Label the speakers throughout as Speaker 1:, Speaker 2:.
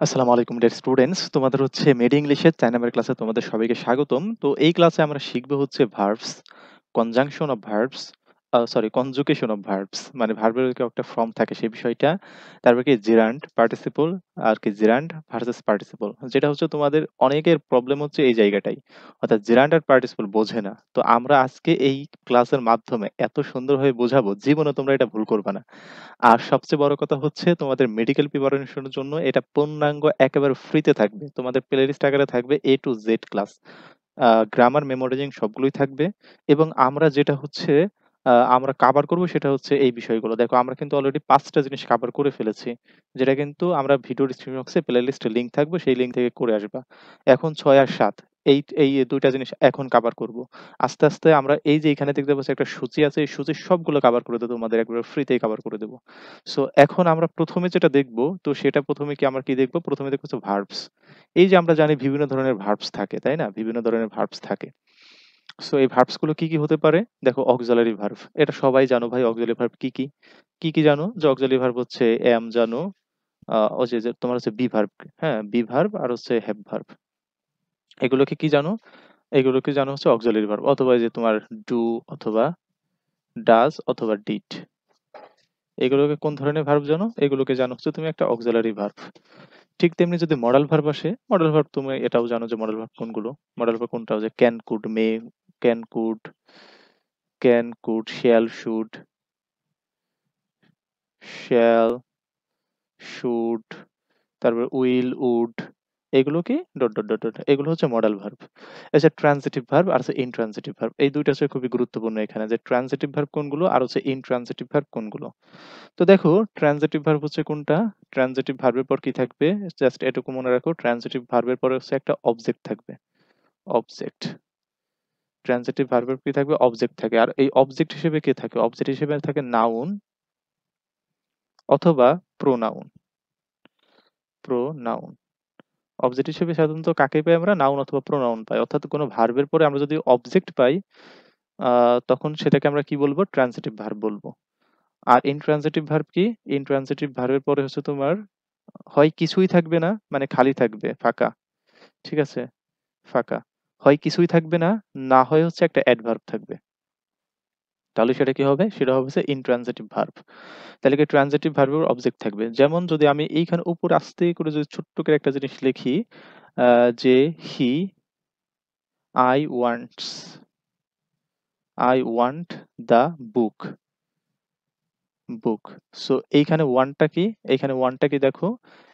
Speaker 1: আসসালামু আলাইকুম dear students. তোমাদের হচ্ছে মেড ইংলিশের ৪ নাম্বার ক্লাসে তোমাদের সবাইকে স্বাগতম। তো এই ক্লাসে আমরা শিখব হচ্ছে verbs, conjunction of verbs, conjugation of verbs, মানে ভার্বের একটা ফর্ম থাকে সেই বিষয়টা। তারপর কি জেরান্ড, পার্টিসিপল, আর কি জেরান্ড ভার্সেস পার্টিসিপল। যেটা হচ্ছে তোমাদের অনেকের প্রবলেম হচ্ছে এই জায়গাটাই। অর্থাৎ জেরান্ড আর পার্টিসিপল বোঝে না। তো আমরা আজকে এই ক্লাসের মাধ্যমে এত সুন্দরভাবে বোঝাবো, জীবনে তোমরা এটা ভুল করবা না। আর সবচেয়ে বড় কথা হচ্ছে তোমাদের মেডিকেল প্রিপারেশনের জন্য এটা পূর্ণাঙ্গ একেবারে ফ্রিতে থাকবে। তোমাদের প্লেলিস্ট আকারে থাকবে A to Z class. Grammar, memorising সবগুলোই থাকবে এবং আমরা যেটা হচ্ছে আমরা কভার করব সেটা হচ্ছে এই বিষয়গুলো। দেখো আমরা কিন্তু অলরেডি ৫ টা জিনিস কভার করে ফেলেছি। যেটা কিন্তু আমরা ভিডিও ডেসক্রিপশন বক্সে প্লেলিস্টে লিংক থাকবে, সেই লিংক থেকে করে আসবা। এখন ৬ আর ৭ এই ২ টা জিনিস এখন কভার করব। আস্তে, আস্তে আমরা এই যে এখানে দেখতে পাচ্ছি একটা সূচি আছে, এই সূচির সবগুলো কভার করে দেব, তোমাদের একবারে ফ্রিতেই কভার করে দেব। সো এখন আমরা ১ম এ যেটা দেখব, তো সেটা ১ম এ কি আমরা কি দেখব? ১ম এ দেখব হচ্ছে ভার্বস। এই যে আমরা জানি বিভিন্ন ধরনের ভার্বস থাকে, তাই না? বিভিন্ন ধরনের ভার্বস থাকে। সো এই ভার্বস গুলো কি, কি হতে পারে? দেখো অক্সিলারি ভার্ব। এটা সবাই জানো ভাই, অক্সিলারি ভার্ব কি, কি? কি, কি জানো? যে অক্সিলারি ভার্ব হচ্ছে am জানো, ওই যে তোমার হচ্ছে বি ভার্ব, হ্যাঁ? বি ভার্ব আর হচ্ছে হ্যাভ ভার্ব। এগুলোকে কি জানো? এগুলোকে জানো হচ্ছে অক্সিলারি ভার্ব, অথবা এই যে তোমার ডু অথবা ডাজ অথবা ডিড। এগুলোকে কোন ধরনের ভার্ব জানো? এগুলোকে জানো হচ্ছে তুমি একটা অক্সিলারি ভার্ব। ঠিক তেমনি যদি মডাল ভার্ব আসে, মডাল ভার্ব তুমি এটাও জানো যে মডাল ভার্ব কোনগুলো। মডাল ভার্ব কোনটা? যে can, could, May, can, could, shall, should, shall, should, তারপর উইল, উড, এগুলো কি ডট ডট ডট ডট, এগুলো হচ্ছে মডাল ভার্ব। আচ্ছা, ট্রান্সিটিভ ভার্ব আর হচ্ছে ইনট্রান্সিটিভ ভার্ব, এই দুইটা হচ্ছে খুবই গুরুত্বপূর্ণ এখানে, যে ট্রান্সিটিভ ভার্ব কোনগুলো আর হচ্ছে ইনট্রান্সিটিভ ভার্ব কোনগুলো। তো দেখো ট্রান্সিটিভ ভার্ব হচ্ছে কোনটা? ট্রান্সিটিভ ভার্বের পর কি থাকবে? জাস্ট এটুকু মনে রাখো, ট্রান্সিটিভ ভার্বের পরে হচ্ছে একটা অবজেক্ট থাকবে। অবজেক্ট। ট্রান্সিটিভ ভার্বের কি থাকবে? অবজেক্ট থাকে। আর এই অবজেক্ট হিসেবে কে থাকে? অবজেক্ট হিসেবে থাকে নাউন অথবা প্রোনাউন। প্রোনাউন। অবজেক্ট হিসেবে সাধারণত কাকে পাই আমরা? নাউন অথবা প্রোনাউন পাই। অর্থাৎ কোনো ভার্বের পরে আমরা যদি অবজেক্ট পাই, তখন সেটাকে আমরা কি বলবো? ট্রান্সিটিভ ভার্ব বলবো। আর ইনট্রান্সিটিভ ভার্ব কি? ইনট্রান্সিটিভ ভার্বের পরে হচ্ছে তোমার হয় কিছুই থাকবে না, মানে খালি থাকবে, ফাঁকা। ঠিক আছে? ফাঁকা। হয় কিছুই থাকবে না, না হয় হচ্ছে একটা অ্যাডভার্ব থাকবে। তাহলে সেটা কি হবে? সেটা হবে হচ্ছে ইনট্রান্সিটিভ ভার্ব। তাহলে কি ট্রান্সিটিভ ভার্বের অবজেক্ট থাকবে। যেমন যদি আমি এইখানে উপরে আস্তে করে যদি ছোট্ট করে একটা জিনিস লিখি, যে he I wants, I want the book, book. So এইখানে ওয়ান্টটা কি? এইখানে ওয়ান্টটা কি দেখো?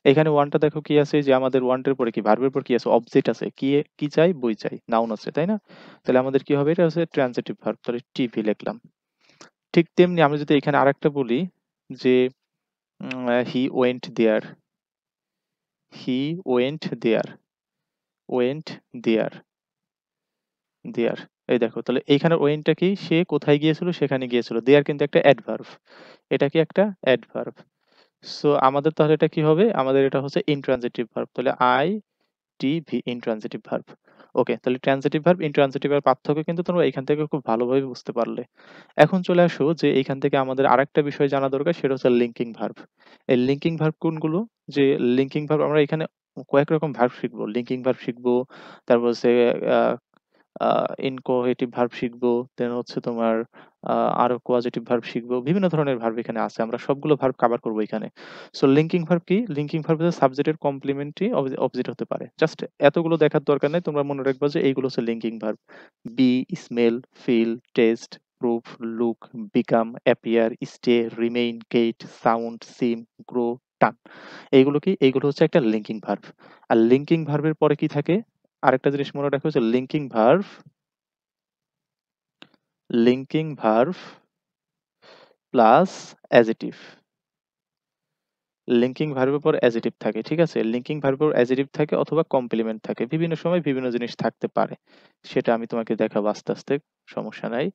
Speaker 1: এখানে ওয়ান্টটা দেখো কি আছে? যে আমাদের ওয়ান্টের পরে কি? ভার্বের পর কি আছে? অবজেক্ট আছে। কি কি চাই? বই চাই। নাউন আছে, তাই না? তাহলে আমাদের কি হবে? এটা হচ্ছে ট্রান্সিটিভ ভার্ব। তাহলে টিভি লিখলাম। ঠিক তেমনি আমরা যদি এখানে আরেকটা বলি, যে he went there, he went there, went there, there. এই দেখো, তাহলে এইখানে ওয়েন্টটা কি? সে কোথায় গিয়েছিল? সেখানে গিয়েছিল। দেয়ার কিন্তু একটা অ্যাডভার্ব। এটা কি একটা অ্যাডভার্ব। সো আমাদের তাহলে এটা কি হবে? আমাদের এটা হচ্ছে ইনট্রানজিটিভ ভার্ব। তাহলে I T V, intransitive verb. Okay, তাহলে ট্রানজিটিভ ভার্ব, ইনট্রানজিটিভ ভার্ব পার্থক্য কিন্তু তোমরা এখান থেকে খুব ভালোভাবে বুঝতে পারলে। এখন চলে আসো যে এইখান থেকে আমাদের আরেকটা বিষয় জানা দরকার, সেটা হচ্ছে লিঙ্কিং ভার্ব। এই লিঙ্কিং ভার্ব কোনগুলো? যে লিঙ্কিং ভার্ব আমরা এখানে কয়েক রকম ভার্ব শিখবো। লিঙ্কিং ভার্ব শিখবো, তারপর হচ্ছে আহ ইনকোহেটিভ ভার্ব শিখবো, দেন হচ্ছে তোমার আরো কোয়াজিটিভ ভার্ব শিখবো। বিভিন্ন ধরনের ভার্ব এখানে আছে, আমরা সবগুলো ভার্ব কভার করবো এখানে। সো লিঙ্কিং ভার্ব কি? লিঙ্কিং ভার্ব হচ্ছে সাবজেক্টের কমপ্লিমেন্টারি অপোজিট হতে পারে। জাস্ট এতগুলো দেখার দরকার নেই, তোমরা মনে রাখবা যে এইগুলো হচ্ছে linking verb. Be, smell, feel, taste, prove, look, become, appear, stay, remain, get, sound, seem, grow, turn. এইগুলো কি? এইগুলো হচ্ছে একটা লিঙ্কিং ভার্ব। আর লিঙ্কিং ভার্বের পরে কি থাকে? আরেকটা জিনিস মনে রাখা হচ্ছে linking verb, linking verb plus adjective. Linking ভার্বের পর অ্যাজেটিভ থাকে, ঠিক আছে? লিঙ্কিং ভার্বের অ্যাজেটিভ থাকে অথবা কমপ্লিমেন্ট থাকে। বিভিন্ন সময় বিভিন্ন জিনিস থাকতে পারে। সেটা আমি তোমাকে দেখাবো আস্তে, আস্তে। সমস্যা নাই।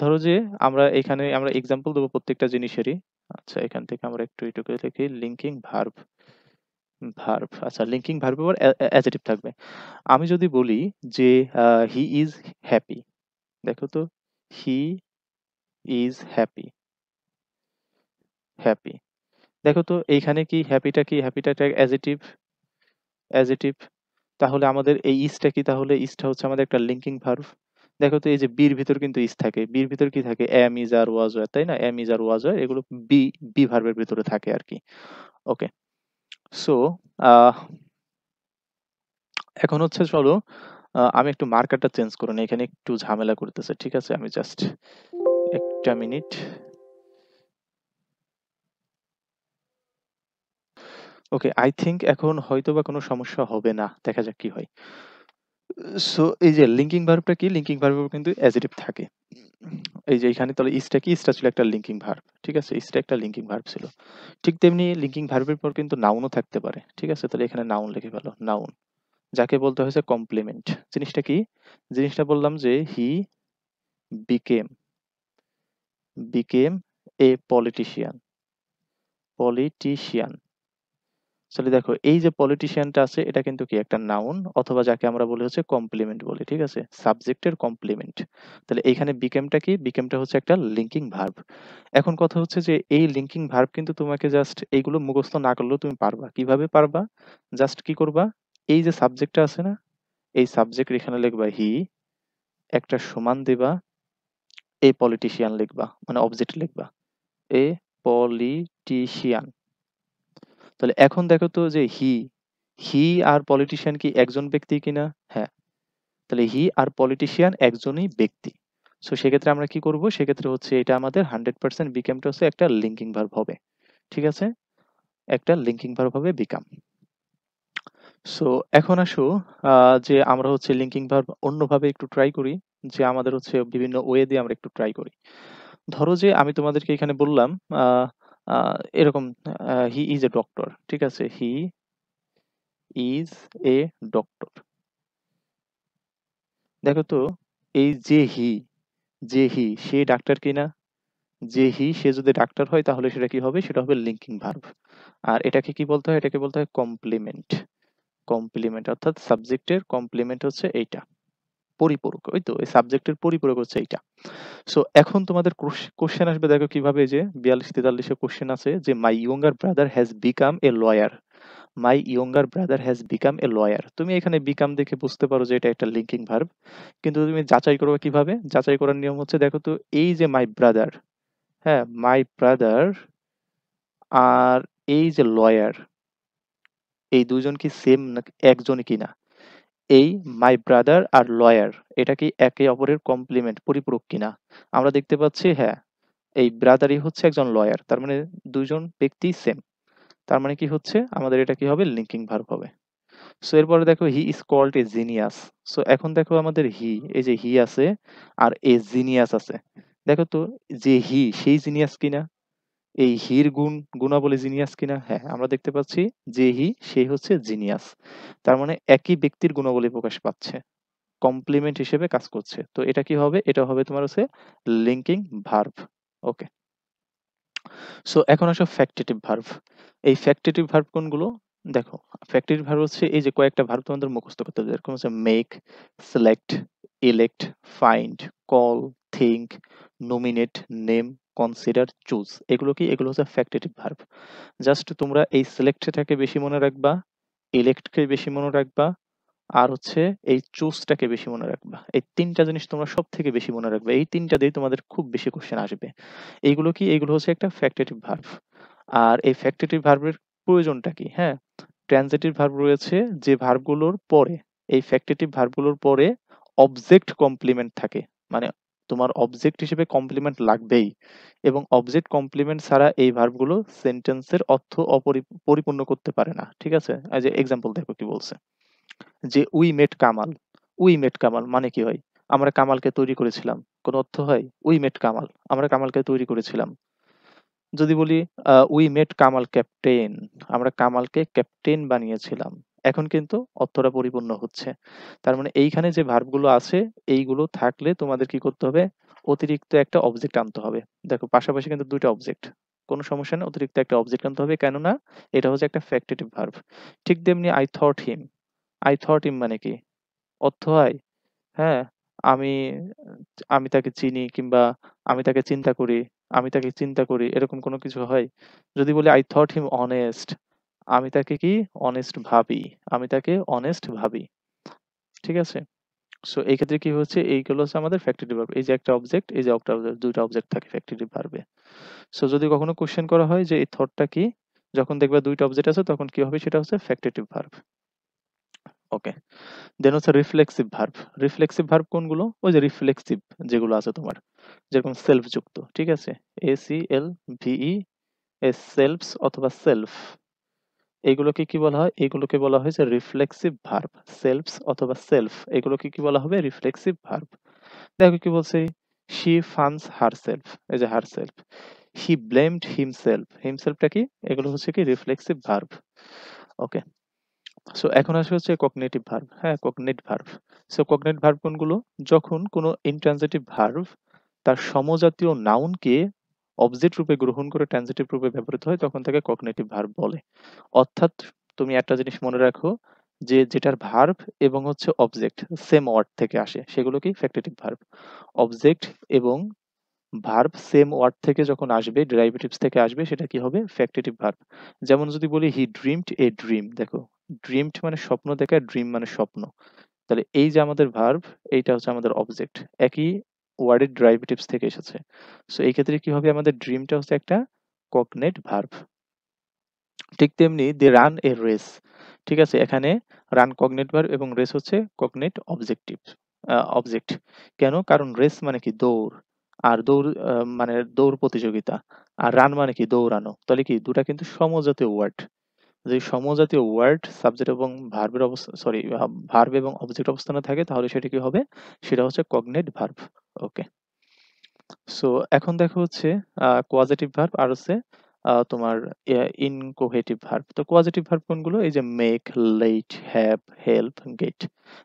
Speaker 1: ধরো যে আমরা এখানে আমরা এক্সাম্পল দেবো প্রত্যেকটা জিনিসেরই। আচ্ছা, এখান থেকে আমরা একটু একটু করে দেখি। Linking verb, verb. আচ্ছা, লিঙ্কিং ভার্বের পর অ্যাজেটিভ থাকবে। আমি যদি বলি যে হি ইজ হ্যাপি, দেখো তো, হি ইজ হ্যাপি, হ্যাপি। দেখো তো এইখানে কি হ্যাপিটা কি? হ্যাপিটা একটা অ্যাজেটিভ। অ্যাজেটিভ। তাহলে আমাদের এই ইজটা কি? তাহলে ইজটা হচ্ছে আমাদের একটা লিঙ্কিং ভার্ব। দেখো তো এই যে বির ভিতর কিন্তু ইজ থাকে। বির ভিতর কি থাকে? am, is, are, was, were, তাই না? am, is, are, was, were এগুলো বি ভার্বের ভিতরে থাকে আরকি। ওকে। সো আহ এখন হচ্ছে চলো আমি একটু মার্কারটা চেঞ্জ করে নিই। এখানে একটু ঝামেলা করতেছে। ঠিক আছে? আমি জাস্ট একটা মিনিট। ওকে, আই থিংক এখন হয়তোবা কোনো সমস্যা হবে না। দেখা যাক কি হয়। সো এই যে লিঙ্কিং ভার্বটা কি? লিঙ্কিং ভার্বেও কিন্তু অ্যাজেটিভ থাকে। এই যে এখানে তাহলে ইজটা কি? ইজটা ছিল একটা লিঙ্কিং ভার্ব। ঠিক আছে? ইজটা একটা লিঙ্কিং ভার্ব ছিল। ঠিক তেমনি লিঙ্কিং ভার্বের পর কিন্তু নাউনও থাকতে পারে। ঠিক আছে? তাহলে এখানে নাউন লিখে ফেলো। নাউন। যাকে বলতে হয়েছে কমপ্লিমেন্ট। জিনিসটা কি? জিনিসটা বললাম যে he became became A politician. Politician. আসলে দেখো এই যে পলিটিশিয়ানটা আছে এটা কিন্তু কি একটা নাউন অথবা যাকে আমরা বলি হচ্ছে কমপ্লিমেন্ট বলি। ঠিক আছে? সাবজেক্টের কমপ্লিমেন্ট। তাহলে এইখানে বিকেমটা কি? বিকেমটা হচ্ছে একটা লিঙ্কিং ভার্ব। এখন কথা হচ্ছে যে এই লিঙ্কিং ভার্ব কিন্তু তোমাকে জাস্ট এইগুলো মুখস্থ না করলেও তুমি পারবা। কিভাবে পারবা? জাস্ট কি করবা? এই যে সাবজেক্টটা আছে না? এই সাবজেক্ট এখানে লিখবা হি, একটা সমান দিবা, এ পলিটিশিয়ান লিখবা। মানে অবজেক্ট লিখবা। এ পলিটিশিয়ান। তাহলে এখন দেখো তো যে হি আর পলিটিশিয়ান কি একজন ব্যক্তি কিনা? হ্যাঁ। তাহলে হি আর পলিটিশিয়ান একজনই ব্যক্তি। সো সেক্ষেত্রে আমরা কি করব? সেক্ষেত্রে হচ্ছে এটা আমাদের 100% বিকামটা হচ্ছে একটা লিঙ্কিং ভার্ব হবে। ঠিক আছে? একটা লিঙ্কিং ভার্ব হবে বিকাম। সো এখন আসো যে আমরা হচ্ছে লিঙ্কিং ভার্ব অন্যভাবে একটু ট্রাই করি। যে আমাদের হচ্ছে বিভিন্ন ওয়ে দিয়ে আমরা একটু ট্রাই করি। ধরো যে আমি তোমাদেরকে এখানে বললাম আ আ এরকম হি ইজ এ ডক্টর। ঠিক আছে? He is a doctor. দেখো তো এই যে হি সে ডাক্তার কিনা? যে হি সে যদি ডাক্তার হয় তাহলে সেটা কি হবে? সেটা হবে লিঙ্কিং ভার্ব। আর এটাকে কি বলতে হয়? এটাকে বলতে হয় কমপ্লিমেন্ট। কমপ্লিমেন্ট অর্থাৎ সাবজেক্টের কমপ্লিমেন্ট হচ্ছে এইটা। পরিপূরক। ওই তো এই সাবজেক্টের পরিপূরক হচ্ছে এইটা। সো এখন তোমাদের কোশ্চেন আসবে দেখো কিভাবে এই যে 42-43 এ কোশ্চেন আছে যে my younger brother has become a lawyer. My younger brother has become a lawyer. তুমি এখানে বিকাম দেখে বুঝতে পারো যে এটা একটা লিঙ্কিং ভার্ব। কিন্তু তুমি যাচাই করবে কিভাবে? যাচাই করার নিয়ম হচ্ছে দেখো তো এই যে মাই ব্রাদার, হ্যাঁ? মাই ব্রাদার আর এই যে লয়ার, এই ২ জন কি সেম নাকি একজনই কিনা? এই মাই ব্রাদার আর লয়ার এটা কি একে অপরের কমপ্লিমেন্ট পরিপূরক কিনা? আমরা দেখতে পাচ্ছি হ্যাঁ, এই ব্রাদারই হচ্ছে একজন লয়ার। তার মানে ২ জন ব্যক্তি সেম। তার মানে কি হচ্ছে? আমাদের এটা কি হবে? লিঙ্কিং ভার্ব হবে। সো এরপরে দেখো he is called a genius. So এখন দেখো আমাদের এই যে হি আছে আর এ জিনিয়াস আছে। দেখো তো যে হি সেই জিনিয়াস কিনা? এই হির গুণাবলী জিনিয়াস কিনা? হ্যাঁ, আমরা দেখতে পাচ্ছি যে সেই হচ্ছে জিনিয়াস। তার মানে একই ব্যক্তির গুণাবলী প্রকাশ পাচ্ছে। কমপ্লিমেন্ট হিসেবে কাজ করছে। তো এটা কি হবে? এটা হবে তোমার হচ্ছে লিঙ্কিং ভার্ব। ওকে। সো এখন আসো ফ্যাক্টিটিভ ভার্ব। এই ফ্যাক্টিটিভ ভার্ব কোনগুলো? দেখো, ফ্যাক্টিটিভ ভার্ব হচ্ছে এই যে কয়েকটা ভার্ব তোমাদের মুখস্থ করতে হবে। এরকম হচ্ছে make, select, elect, find, call, think, nominate, name, consider, choose. এগুলো কি? এগুলো হচ্ছে ফ্যাক্টিটিভ ভার্ব। জাস্ট তোমরা এই সিলেক্টটাকে বেশি মনে রাখবা, ইলেক্টকে বেশি মনে রাখবা, আর হচ্ছে এই চুজটাকে বেশি মনে রাখবা। এই ৩ টা জিনিস তোমরা সবথেকে বেশি মনে রাখবা। এই ৩ টা দিয়ে তোমাদের খুব বেশি কোয়েশ্চেন আসবে। এইগুলো কি? এগুলো হচ্ছে একটা ফ্যাক্টিটিভ ভার্ব। আর এই ফ্যাক্টিটিভ ভার্বের প্রয়োজনটা কি? হ্যাঁ? ট্রানজিটিভ ভার্ব রয়েছে যে ভার্বগুলোর পরে, এই ফ্যাক্টিটিভ ভার্বগুলোর পরে অবজেক্ট কমপ্লিমেন্ট থাকে। মানে তোমার অবজেক্ট হিসেবে কমপ্লিমেন্ট লাগবেই। এবং অবজেক্ট কমপ্লিমেন্ট ছাড়া এই ভার্বগুলো সেন্টেন্সের অর্থ পরিপূর্ণ করতে পারে না। ঠিক আছে? এই যে এক্সাম্পল দেখো কি বলছে। যে উই মেট কামাল। উই মেট কামাল মানে কি হয়? আমরা কামালকে তৈরি করেছিলাম। কোন অর্থ হয়? উই মেট কামাল। আমরা কামালকে তৈরি করেছিলাম। যদি বলি উই মেট কামাল ক্যাপ্টেন। আমরা কামালকে ক্যাপ্টেন বানিয়েছিলাম। এখন কিন্তু অর্থটা পরিপূর্ণ হচ্ছে। তার মানে এইখানে যে ভার্ব গুলো আছে এইগুলো থাকলে তোমাদের কি করতে হবে? অতিরিক্ত একটা অবজেক্ট আনতে হবে। দেখো পাশাপাশি কিন্তু ২ টা অবজেক্ট। কোন সমস্যা নেই। অতিরিক্ত একটা অবজেক্ট আনতে হবে। কেননা এটা হচ্ছে একটা ফ্যাক্টিটিভ ভার্ব। ঠিক তেমনি I thought him। I thought him মানে কি? অর্থ হয়, হ্যাঁ, আমি আমি তাকে চিনি কিংবা আমি তাকে চিন্তা করি, আমি তাকে চিন্তা করি এরকম কোনো কিছু হয়? যদি বলি I thought him honest, আমি তাকে কি অনেস্ট ভাবি, আমি তাকে অনেস্ট ভাবি। ঠিক আছে? সো এই ক্ষেত্রে কি হচ্ছে, এইগুলো হচ্ছে আমাদের ফ্যাক্টরেটিভ ভার্ব। এই যে একটা অবজেক্ট, এই যে একটা অবজেক্ট, দুইটা অবজেক্ট থাকে ফ্যাক্টরেটিভ ভার্বে। সো যদি কখনো কোশ্চেন করা হয় যে এই থটটা কি, যখন দেখবা দুইটা অবজেক্ট আছে তখন কি হবে, সেটা হচ্ছে ফ্যাক্টরেটিভ ভার্ব। ওকে, দেন হচ্ছে রিফ্লেক্সিভ ভার্ব। রিফ্লেক্সিভ ভার্ব কোনগুলো? ওই যে রিফ্লেক্সিভ যেগুলো আছে তোমার, যেরকম সেলফ যুক্ত, ঠিক আছে, ACLVE, সেলফস অথবা সেলফ, এগুলোকে কি বলা হয়? এগুলোকে বলা হয় যে রিফ্লেক্সিভ ভার্ব। সেলফস অথবা সেলফ, এগুলোকে কি বলা হবে? Reflexive verb. দেখো কি বলছে, শি ফান্স হারসেলফ, এই যে হারসেলফ, হি ব্লেমড হিমসেলফ, হিমসেলফটা কি, এগুলো হচ্ছে কি রিফ্লেক্সিভ ভার্ব। ওকে, সো এখন আসে হচ্ছে কগনিটিভ ভার্ব। হ্যাঁ, কগনিট ভার্ব। সো কগনিট ভার্ব কোনগুলো? যখন কোনো ইনট্রানজিটিভ ভার্ব তার সমজাতীয় নাউনকে অবজেক্ট রূপে গ্রহণ করে ট্রানজিটিভ রূপে ব্যবহৃত হয়, তখন তাকে কগনিটিভ ভার্ব বলে। অর্থাৎ তুমি একটা জিনিস মনে রাখো, যে যেটার ভার্ব এবং হচ্ছে অবজেক্ট সেম ওয়ার্ড থেকে আসে, সেগুলো কি ফ্যাক্টিটিভ ভার্ব। অবজেক্ট এবং ভার্ব সেম ওয়ার্ড থেকে যখন আসবে, ডেরাইভেটিভস থেকে আসবে, সেটা কি হবে? Factitive verb. যেমন যদি বলি হি ড্রিমড এ ড্রিম, দেখো ড্রিমড মানে স্বপ্ন দেখা, ড্রিম মানে স্বপ্ন। তাহলে এই যে আমাদের ভার্ব, এইটা হচ্ছে আমাদের অবজেক্ট, একই ওয়ার্ডের ডেরাইভেটিভস থেকে এসেছে। সো এই ক্ষেত্রে কি হবে, আমাদের ড্রিমটা হচ্ছে একটা কগনেট ভার্ব। ঠিক তেমনি দে রান এ রেস, ঠিক আছে, এখানে রান কগনেট ভার্ব এবং রেস হচ্ছে কগনেট অবজেক্টিভ অবজেক্ট। কেন? কারণ রেস মানে কি দৌড়, আর দৌড় মানে দৌড় প্রতিযোগিতা, আর রান মানে কি দৌড়ানো। তাহলে কি দুটা কিন্তু সমজাতীয় ওয়ার্ড। যদি সমজাতীয় ওয়ার্ড সাবজেক্ট এবং ভার্বের অবস্থা, সরি, ভার্ব এবং অবজেক্ট অবস্থানে থাকে, তাহলে সেটা কি হবে? সেটা হচ্ছে কগনেট ভার্ব। ওকে, সো এখন দেখো হচ্ছে কোয়াজেটিভ ভার্ব আর হচ্ছে তোমার ইনকোহেটিভ ভার্ব। তো কোয়াজেটিভ ভার্ব কোনগুলো? এই যে make, let, have, help, get.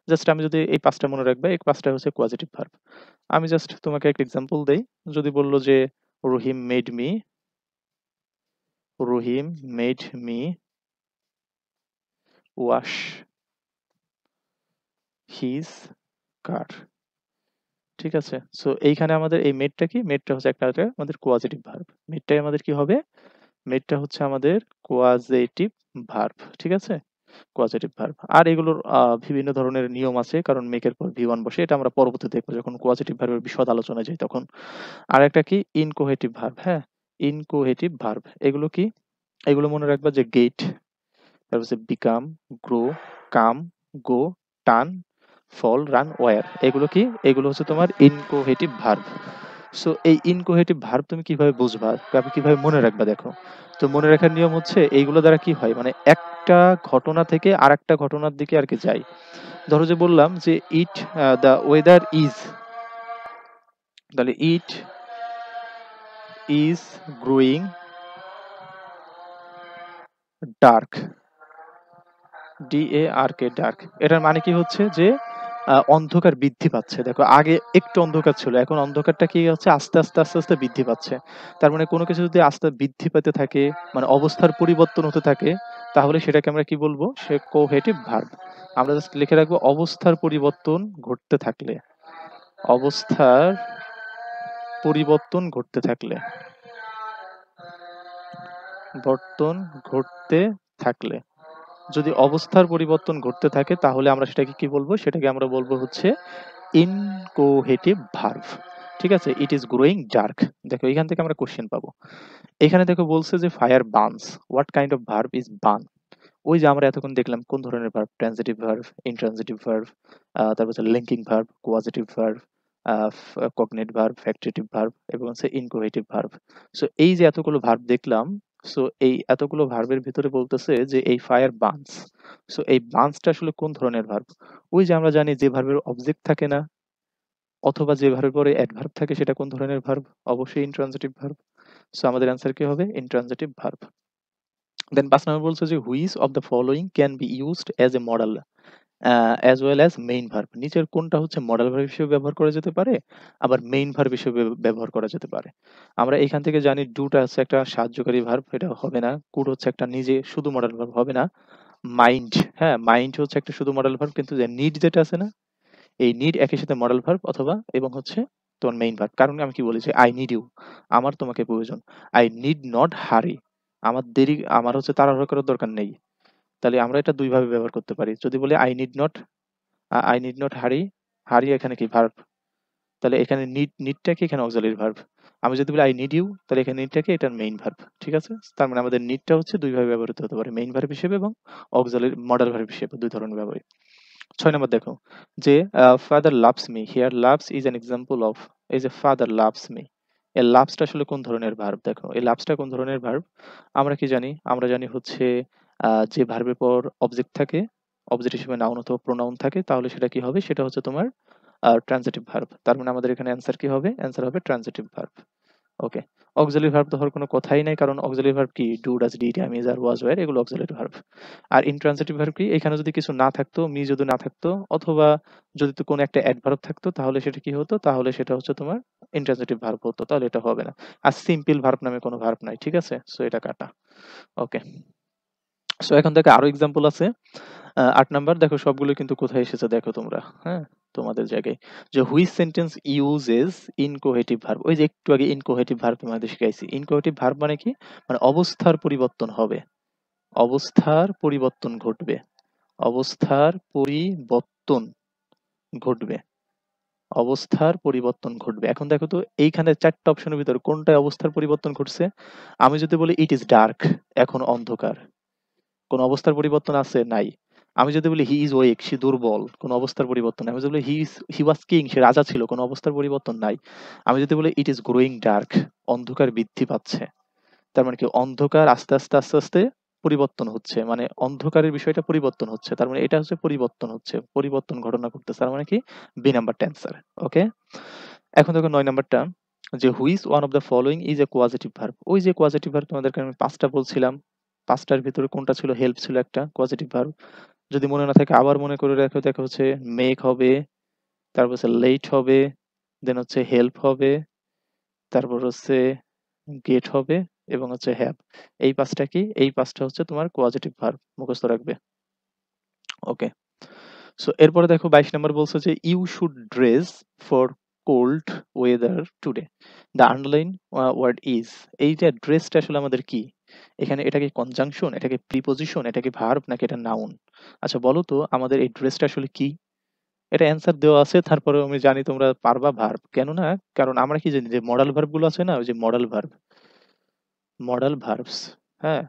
Speaker 1: Just আমি যদি এই পাঁচটা মনে রাখবে, এই পাঁচটা হচ্ছে কোয়াজেটিভ ভার্ব। আমি জাস্ট তোমাকে একটা এক্সাম্পল দেই। যদি বললো যে Rahim made me, Rahim made me wash his car, ঠিক আছে। সো এইখানে আমাদের এই মেডটা কি, মেডটা হচ্ছে একটা আমাদের কোয়াজেটিভ ভার্ব। মেডটাই আমাদের কি হবে? মেডটা হচ্ছে আমাদের কোয়াজেটিভ ভার্ব, ঠিক আছে, কোয়াজেটিভ ভার্ব। আর এগুলোর বিভিন্ন ধরনের নিয়ম আছে, কারণ মেকের পর ভি ওয়ান বসে, এটা আমরা পরবর্তীতে দেখবো যখন কোয়াজেটিভ ভার্বের বিশদ আলোচনায় যাই তখন। আর একটা কি ইনকোহেটিভ ভার্ব। হ্যাঁ, ইনকোহেটিভ ভার্ব এগুলো কি? এগুলো মনে রাখবা যে গেট, তারপর হচ্ছে বিকাম, গ্রো, কাম, গো, টার্ন, ফল, রান, ওয়্যার, এগুলো কি? এগুলো হচ্ছে তোমার ইনকোহেটিভ ভার্ব। সো এই ইনকোহেটিভ ভার্ব তুমি কিভাবে বুঝবা, তারপর কিভাবে মনে রাখবা? দেখো, তো মনে রাখার নিয়ম হচ্ছে এইগুলো দ্বারা কি হয়, মানে একটা ঘটনা থেকে আর একটা ঘটনার দিকে আর কি যায়। ধরো যে বললাম যে ইট দ্য ওয়েদার ইজ, তাহলে it is growing dark, DARK, dark, এটার মানে কি হচ্ছে যে অন্ধকার বৃদ্ধি পাচ্ছে। দেখো আগে একটু অন্ধকার ছিল, এখন অন্ধকারটা কি হচ্ছে, আস্তে আস্তে আস্তে আস্তে বৃদ্ধি পাচ্ছে। তার মানে কোনো কিছু যদি আস্তে বৃদ্ধি পেতে থাকে, মানে অবস্থার পরিবর্তন হতে থাকে, তাহলে সেটাকে আমরা কি বলবো? সে কোহেটিভ ভার্ব। আমরা জাস্ট লিখে রাখবো অবস্থার পরিবর্তন ঘটতে থাকলে, অবস্থার পরিবর্তন ঘটতে থাকলে, বর্তন ঘটতে থাকলে, যদি অবস্থার পরিবর্তন ঘটতে থাকে, তাহলে আমরা সেটাকে কি বলবো? সেটাকে আমরা বলবো হচ্ছে ইনকোহেটিভ ভার্ব। ঠিক আছে, ইট ইজ গ্রোয়িং ডার্ক। দেখো এখান থেকে আমরা কোশ্চেন পাবো। এখানে দেখো বলছে যে fire burns, what kind of verb is burn? ওই যে আমরা এতক্ষণ দেখলাম কোন ধরনের verb, transitive verb, intransitive verb, তারপর হচ্ছে linking verb, causative verb, cognate verb, factitive verb এবং হচ্ছে ইনকোহেটিভ ভার্ব। সো এই যে এতগুলো ভার্ব দেখলাম, সো এই এতগুলো ভার্বের ভিতরে বলতেছে যে এই ফায়ার বার্নস, সো এই বার্নসটা আসলে কোন ধরনের ভার্ব? ওই যে আমরা জানি যে ভার্বের অবজেক্ট থাকে না, অথবা যে ভার্বের পরে অ্যাডভার্ব থাকে, সেটা কোন ধরনের ভার্ব? অবশ্যই ইনট্রানজিটিভ ভার্ব। সো আমাদের অ্যান্সার কি হবে? Intransitive verb. দেন ৫ নম্বর বলছে যে which of the following can be used as a modal as well as main verb? নিচের কোনটা হচ্ছে মডেল ভার্ব হিসেবে ব্যবহার করা যেতে পারে, আবার মেইন ভার্ব হিসেবে ব্যবহার করা যেতে পারে? আমরা এখান থেকে জানি ডুটা হচ্ছে একটা সাহায্যকারী ভার্ব, এটা হবে না। কুড হচ্ছে একটা নিজে শুধু মডেল ভার্ব, হবে না। মাইন্ড, হ্যাঁ মাইন্ড হচ্ছে একটা শুধু মডেল ভার্ব, কিন্তু যে নিড যেটা আছে না, এই নিড একই সাথে মডেল ভার্ব অথবা এবং হচ্ছে তোমার মেইন ভার্ব। কারণ আমি কি বলেছি, আই নিড ইউ, আমার তোমাকে প্রয়োজন। আই নিড নট হারি, আমার হচ্ছে তাড়াহুড়ো করার দরকার নেই। তাহলে আমরা এটা ২ ভাবে ব্যবহার করতে পারি। যদি বলি আই নিড নট হারি, হারি এখানে কি ভার্ব। তাহলে এখানে নিডটা কি এখানে অক্সিলারি ভার্ব। আমি যদি বলি আই নিড ইউ তাহলে এখানে নিডটা কি এটা মেইন ভার্ব। ঠিক আছে? তার মানে আমাদের নিডটা হচ্ছে ২ ভাবে ব্যবহৃত হতে পারে। মেইন ভার্ব হিসেবে এবং অক্সিলারি মডাল ভার্ব হিসেবে ২ ধরনের ব্যবহার। ৬ নম্বর দেখো যে father loves me, here loves is an example of, এই যে ফাদার লাভস মি, এই লাভসটা আসলে কোন ধরনের ভার্ব। দেখো এই লাভসটা কোন ধরনের ভার্ব। আমরা কি জানি, আমরা জানি হচ্ছে যে ভার্বের পর অবজেক্ট থাকে, অবজেক্ট হিসেবে নাউন অথবা প্রোনাউন থাকে, তাহলে সেটা কি হবে, সেটা হচ্ছে তোমার ট্রান্সিটিভ ভার্ব। তার মানে আমাদের এখানে অ্যান্সার কি হবে, অ্যান্সার হবে transitive verb. Okay, auxiliary verb তো হওয়ার কোনো কথাই নাই, কারণ অক্সিলারি ভার্ব কি do, does, did, am, is, are was, were, এগুলো অক্সিলারি ভার্ব। আর ইনট্রান্সিটিভ ভার্ব কি, এখানে যদি কিছু না থাকতো, মি যদি না থাকতো, অথবা যদি তো কোনো একটা অ্যাডভার্ব থাকতো, তাহলে সেটা কি হতো, তাহলে সেটা হচ্ছে তোমার ইনট্রান্সিটিভ ভার্ব হতো, তাহলে এটা হবে না। আর সিম্পল ভার্ব নামে কোনো ভার্ব নাই, ঠিক আছে, সো এটা কাটা। ওকে, সো এখন দেখো আরো এক্সাম্পল আছে। ৮ নাম্বার দেখো, সবগুলো কিন্তু কোথায় এসেছে দেখো তোমরা, হ্যাঁ, তোমাদের জায়গায়, যে হুইচ সেন্টেন্স ইউজেস ইনকোহেটিভ ভার্ব। ওই যে একটু আগে ইনকোহেটিভ ভার্ব তোমাদের শিখাইছি। ইনকোহেটিভ ভার্ব মানে কি, মানে অবস্থার পরিবর্তন হবে, অবস্থার পরিবর্তন ঘটবে, অবস্থার পরিবর্তন ঘটবে, অবস্থার পরিবর্তন ঘটবে। এখন দেখো তো এইখানে ৪ টা অপশনের ভিতরে কোনটায় অবস্থার পরিবর্তন ঘটছে। আমি যদি বলি ইট ইজ ডার্ক, এখন অন্ধকার, কোন অবস্থার পরিবর্তন আছে? নাই। আমি যদি বলি হি ইজ ওয়েক, সে দুর্বল, কোন অবস্থার পরিবর্তন নাই। আমি যদি বলি হি ওয়াজ কিং, সে রাজা ছিল, কোন অবস্থার পরিবর্তন নাই। আমি যদি বলি ইট ইজ গ্রোয়িং ডার্ক, অন্ধকার বৃদ্ধি পাচ্ছে, তার মানে কি অন্ধকার আস্তে আস্তে আস্তে আস্তে পরিবর্তন হচ্ছে, মানে অন্ধকারের বিষয়টা পরিবর্তন হচ্ছে, তার মানে এটা হচ্ছে পরিবর্তন হচ্ছে, পরিবর্তন ঘটনা করতেছে, তার মানে কি বি নাম্বারটা অ্যান্সার। ওকে, এখন দেখো ৯ নাম্বারটা, যে which one of the following is a কোয়াজিটিভ verb. ওই যে কোয়াজিটিভ ভার্ব তোমাদেরকে আমি ৫টা বলছিলাম, ৫টার ভিতরে কোনটা ছিল, হেল্প ছিল একটা কোয়াজিটিভ ভার্ব। যদি মনে না থাকে আবার মনে করে রাখো, দেখো হচ্ছে মেক হবে, তারপর হচ্ছে লেট হবে, দেন হচ্ছে হেল্প হবে, তারপর হচ্ছে গেট হবে, এবং হচ্ছে হ্যাভ। এই ৫টা কি, এই ৫টা হচ্ছে তোমার কোয়াজিটিভ ভার্ব, মুখস্থ রাখবে। ওকে, সো এরপরে দেখো ২২ নম্বর বলছে যে you should dress for cold weather today, the underline word is. এই যে ড্রেসটা আসলে আমাদের কি, এখানে এটা কি কনজাংশন, এটা কি প্রিপোজিশন, এটা কি ভার্ব, নাকি এটা নাউন? আচ্ছা বলো তো আমাদের এই ড্রেসটা আসলে কি। এটা অ্যান্সার দেওয়া আছে, তারপরেও আমি জানি তোমরা পারবা ভার্ব। কেন না, কারণ আমরা কি জানি যে মডাল ভার্ব গুলো আছে না, ওই যে মডাল ভার্ব, মডাল ভার্বস, হ্যাঁ,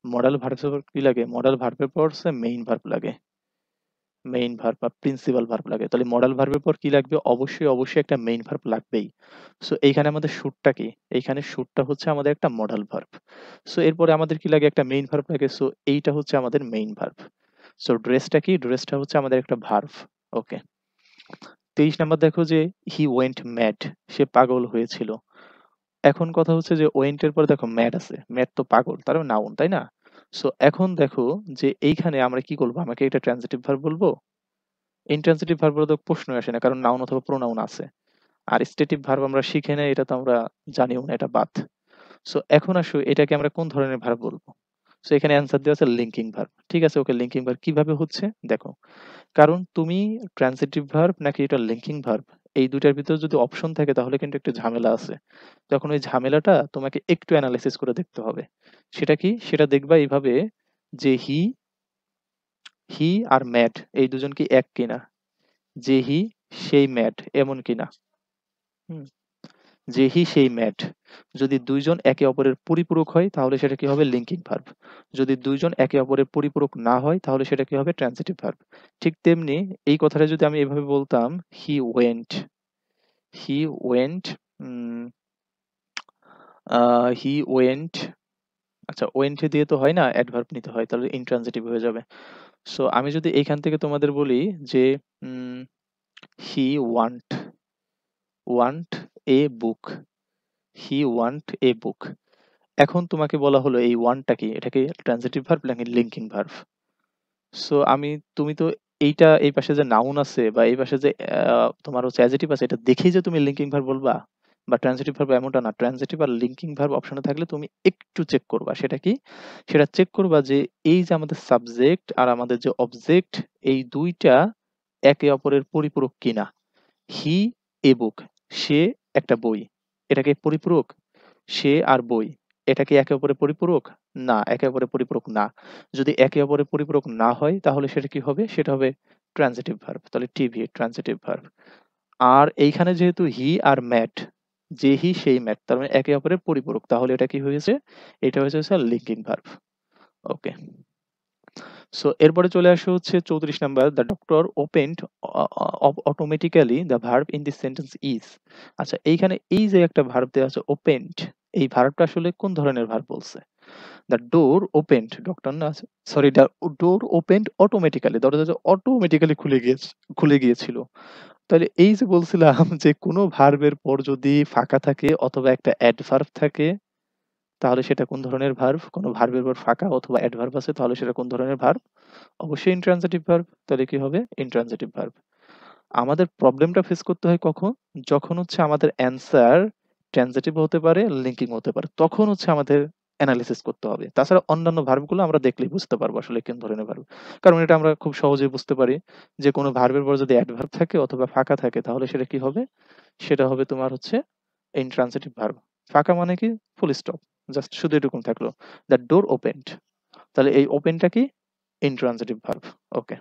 Speaker 1: মডাল ভার্বস কি লাগে, মডাল ভার্বের পর মেইন ভার্ব লাগে, মেইন ভার্ব বা প্রিন্সিপাল ভার্ব লাগে। তাহলে মডাল ভার্বের পর কি লাগবে, অবশ্যই অবশ্যই একটা মেইন ভার্ব লাগবেই। সো এইখানে আমাদের শুটটা কি, এইখানে শুটটা হচ্ছে আমাদের একটা মডাল ভার্ব। সো এরপরে আমাদের কি লাগে, একটা মেইন ভার্ব লাগে, সো এইটা হচ্ছে আমাদের মেইন ভার্ব। সো ড্রেসটা কি, ড্রেসটা হচ্ছে আমাদের একটা ভার্ব। ওকে, ২৩ নাম্বার দেখো যে হি ওয়েন্ট ম্যাড, সে পাগল হয়েছিল। এখন কথা হচ্ছে যে ওয়েন্ট এর পরে দেখো ম্যাড আছে, ম্যাড তো পাগল, তার নাউন, তাই না? সো এখন দেখো যে এইখানে আমরা কি করবো, আমাকে এটা ট্রান্সিটিভ ভার্ব বলবো। ইনট্রান্সিটিভ ভার্ব বলে তো প্রশ্নই আসে না, কারণ নাউন অথবা প্রোনাউন আছে। আর স্টেটিভ ভার্ব আমরা শিখে নেই, এটা তো আমরা জানিও না, এটা বাদ। সো এখন আসো এটাকে আমরা কোন ধরনের ভার্ব বলবো। সো এখানে অ্যান্সার দেওয়া আছে লিঙ্কিং ভার্ব। ঠিক আছে, ওকে, লিঙ্কিং ভার্ব কিভাবে হচ্ছে দেখো, কারণ তুমি ট্রান্সিটিভ ভার্ব নাকি এটা লিঙ্কিং ভার্ব, এই দুইটার ভিতরে যদি অপশন থাকে তাহলে কিন্তু একটু ঝামেলা আছে। তখন ওই ঝামেলাটা তোমাকে একটু অ্যানালাইসিস করে দেখতে হবে। সেটা কি, সেটা দেখবা এইভাবে, যে হি, হি আর ম্যাড এই দুজন কি এক কিনা, যে হি সেই ম্যাড এমন কিনা। হুম, যে হি সেই ম্যাড, যদি দুইজন একে অপরের পরিপূরক হয় তাহলে সেটা কি হবে, লিঙ্কিং ভার্ব। যদি দুইজন একে অপরের পরিপূরক না হয় তাহলে সেটা কি হবে, ট্রান্সিটিভ ভার্ব। ঠিক তেমনি এই কথাটা যদি আমি এভাবে বলতাম, he went, he went, he went, আচ্ছা ওয়েন্ট দিয়ে তো হয় না, অ্যাডভার্ব নিতে হয়, তাহলে ইনট্রান্সিটিভ হয়ে যাবে। সো আমি যদি এইখান থেকে তোমাদের বলি যে he want, want a book, he want a book. এখন তোমাকে বলা হলো এই ওয়ান্টটা কি, এটাকে ট্রান্সিটিভ ভার্ব নাকি লিঙ্কিং ভার্ব। সো আমি, তুমি তো এইটা, এই পাশে যে নাউন আছে বা এই পাশে যে তোমার হচ্ছে অ্যাডজেক্টিভ আছে, এটা দেখেই যে তুমি লিঙ্কিং ভার্ব বলবা বা ট্রান্সিটিভ ভার্ব, এমনটা না। ট্রান্সিটিভ আর লিঙ্কিং ভার্ব অপশনে থাকলে তুমি একটু চেক করবা, সেটা কি, সেটা চেক করবা যে এই যে আমাদের সাবজেক্ট আর আমাদের যে অবজেক্ট, এই দুইটা একে অপরের পরিপূরক কিনা। হি এ বুক, সে একটা বই, এটাকে পরিপূরক, সে আর বই, এটা কি একে অপরের পরিপূরক? না, একে অপরের পরিপূরক না। যদি একে অপরের পরিপূরক না হয় তাহলে সেটা কি হবে? সেটা হবে ট্রান্সিটিভ ভার্ব। তাহলে টিভি ট্রান্সিটিভ ভার্ব। আর এইখানে যেহেতু হি আর ম্যাট, যে হি সেই ম্যাট, তার মানে একে অপরের পরিপূরক। তাহলে এটা কি হয়েছে? এটা হয়েছে লিঙ্কিং ভার্ব। ওকে। সো এরপরে চলে আসে হচ্ছে 34 number, the doctor opened automatically the verb in this sentence is. আচ্ছা, এইখানে এই যে একটা ভার্ব দেওয়া আছে ওপেন্ড, এই ভার্বটা আসলে কোন ধরনের ভার্ব বলছে? দ্য ডোর ওপেন্ড, ডক্টর না, sorry, the door opened automatically, দরজা অটোমেটিক্যালি খুলে গিয়েছিল। তাহলে এই যে বলছিলাম যে কোনো ভার্বের পর যদি ফাঁকা থাকে অথবা একটা অ্যাডভার্ব থাকে তাহলে সেটা কোন ধরনের ভার্ব? কোনো ভার্বের পর ফাঁকা অথবা অ্যাডভার্ব আছে তাহলে সেটা কোন ধরনের ভার্ব? অবশ্যই ইনট্রানজিটিভ ভার্ব। তাহলে কি হবে? Intransitive verb. আমাদের প্রবলেমটা ফেস করতে হয় কখন? যখন হচ্ছে আমাদের অ্যান্সার ট্রানজিটিভ হতে পারে, লিঙ্কিং হতে পারে। তখন হচ্ছে আমাদের এনালাইসিস করতে হবে। তাছাড়া অন্যান্য ভার্বগুলো আমরা দেখলেই বুঝতে পারবো আসলে কোন ধরনের ভার্ব। কারণ এটা আমরা খুব সহজেই বুঝতে পারি যে কোনো ভার্বের পর যদি অ্যাডভার্ব থাকে অথবা ফাঁকা থাকে তাহলে সেটা কি হবে? সেটা হবে তোমার হচ্ছে ইনট্রানজিটিভ ভার্ব। ফাঁকা মানে কি? Full stop. জাস্ট শুধু এটুকুন থাকলো। The door opened. তাহলে এই ওপেনটা কি? Intransitive verb. ওকে।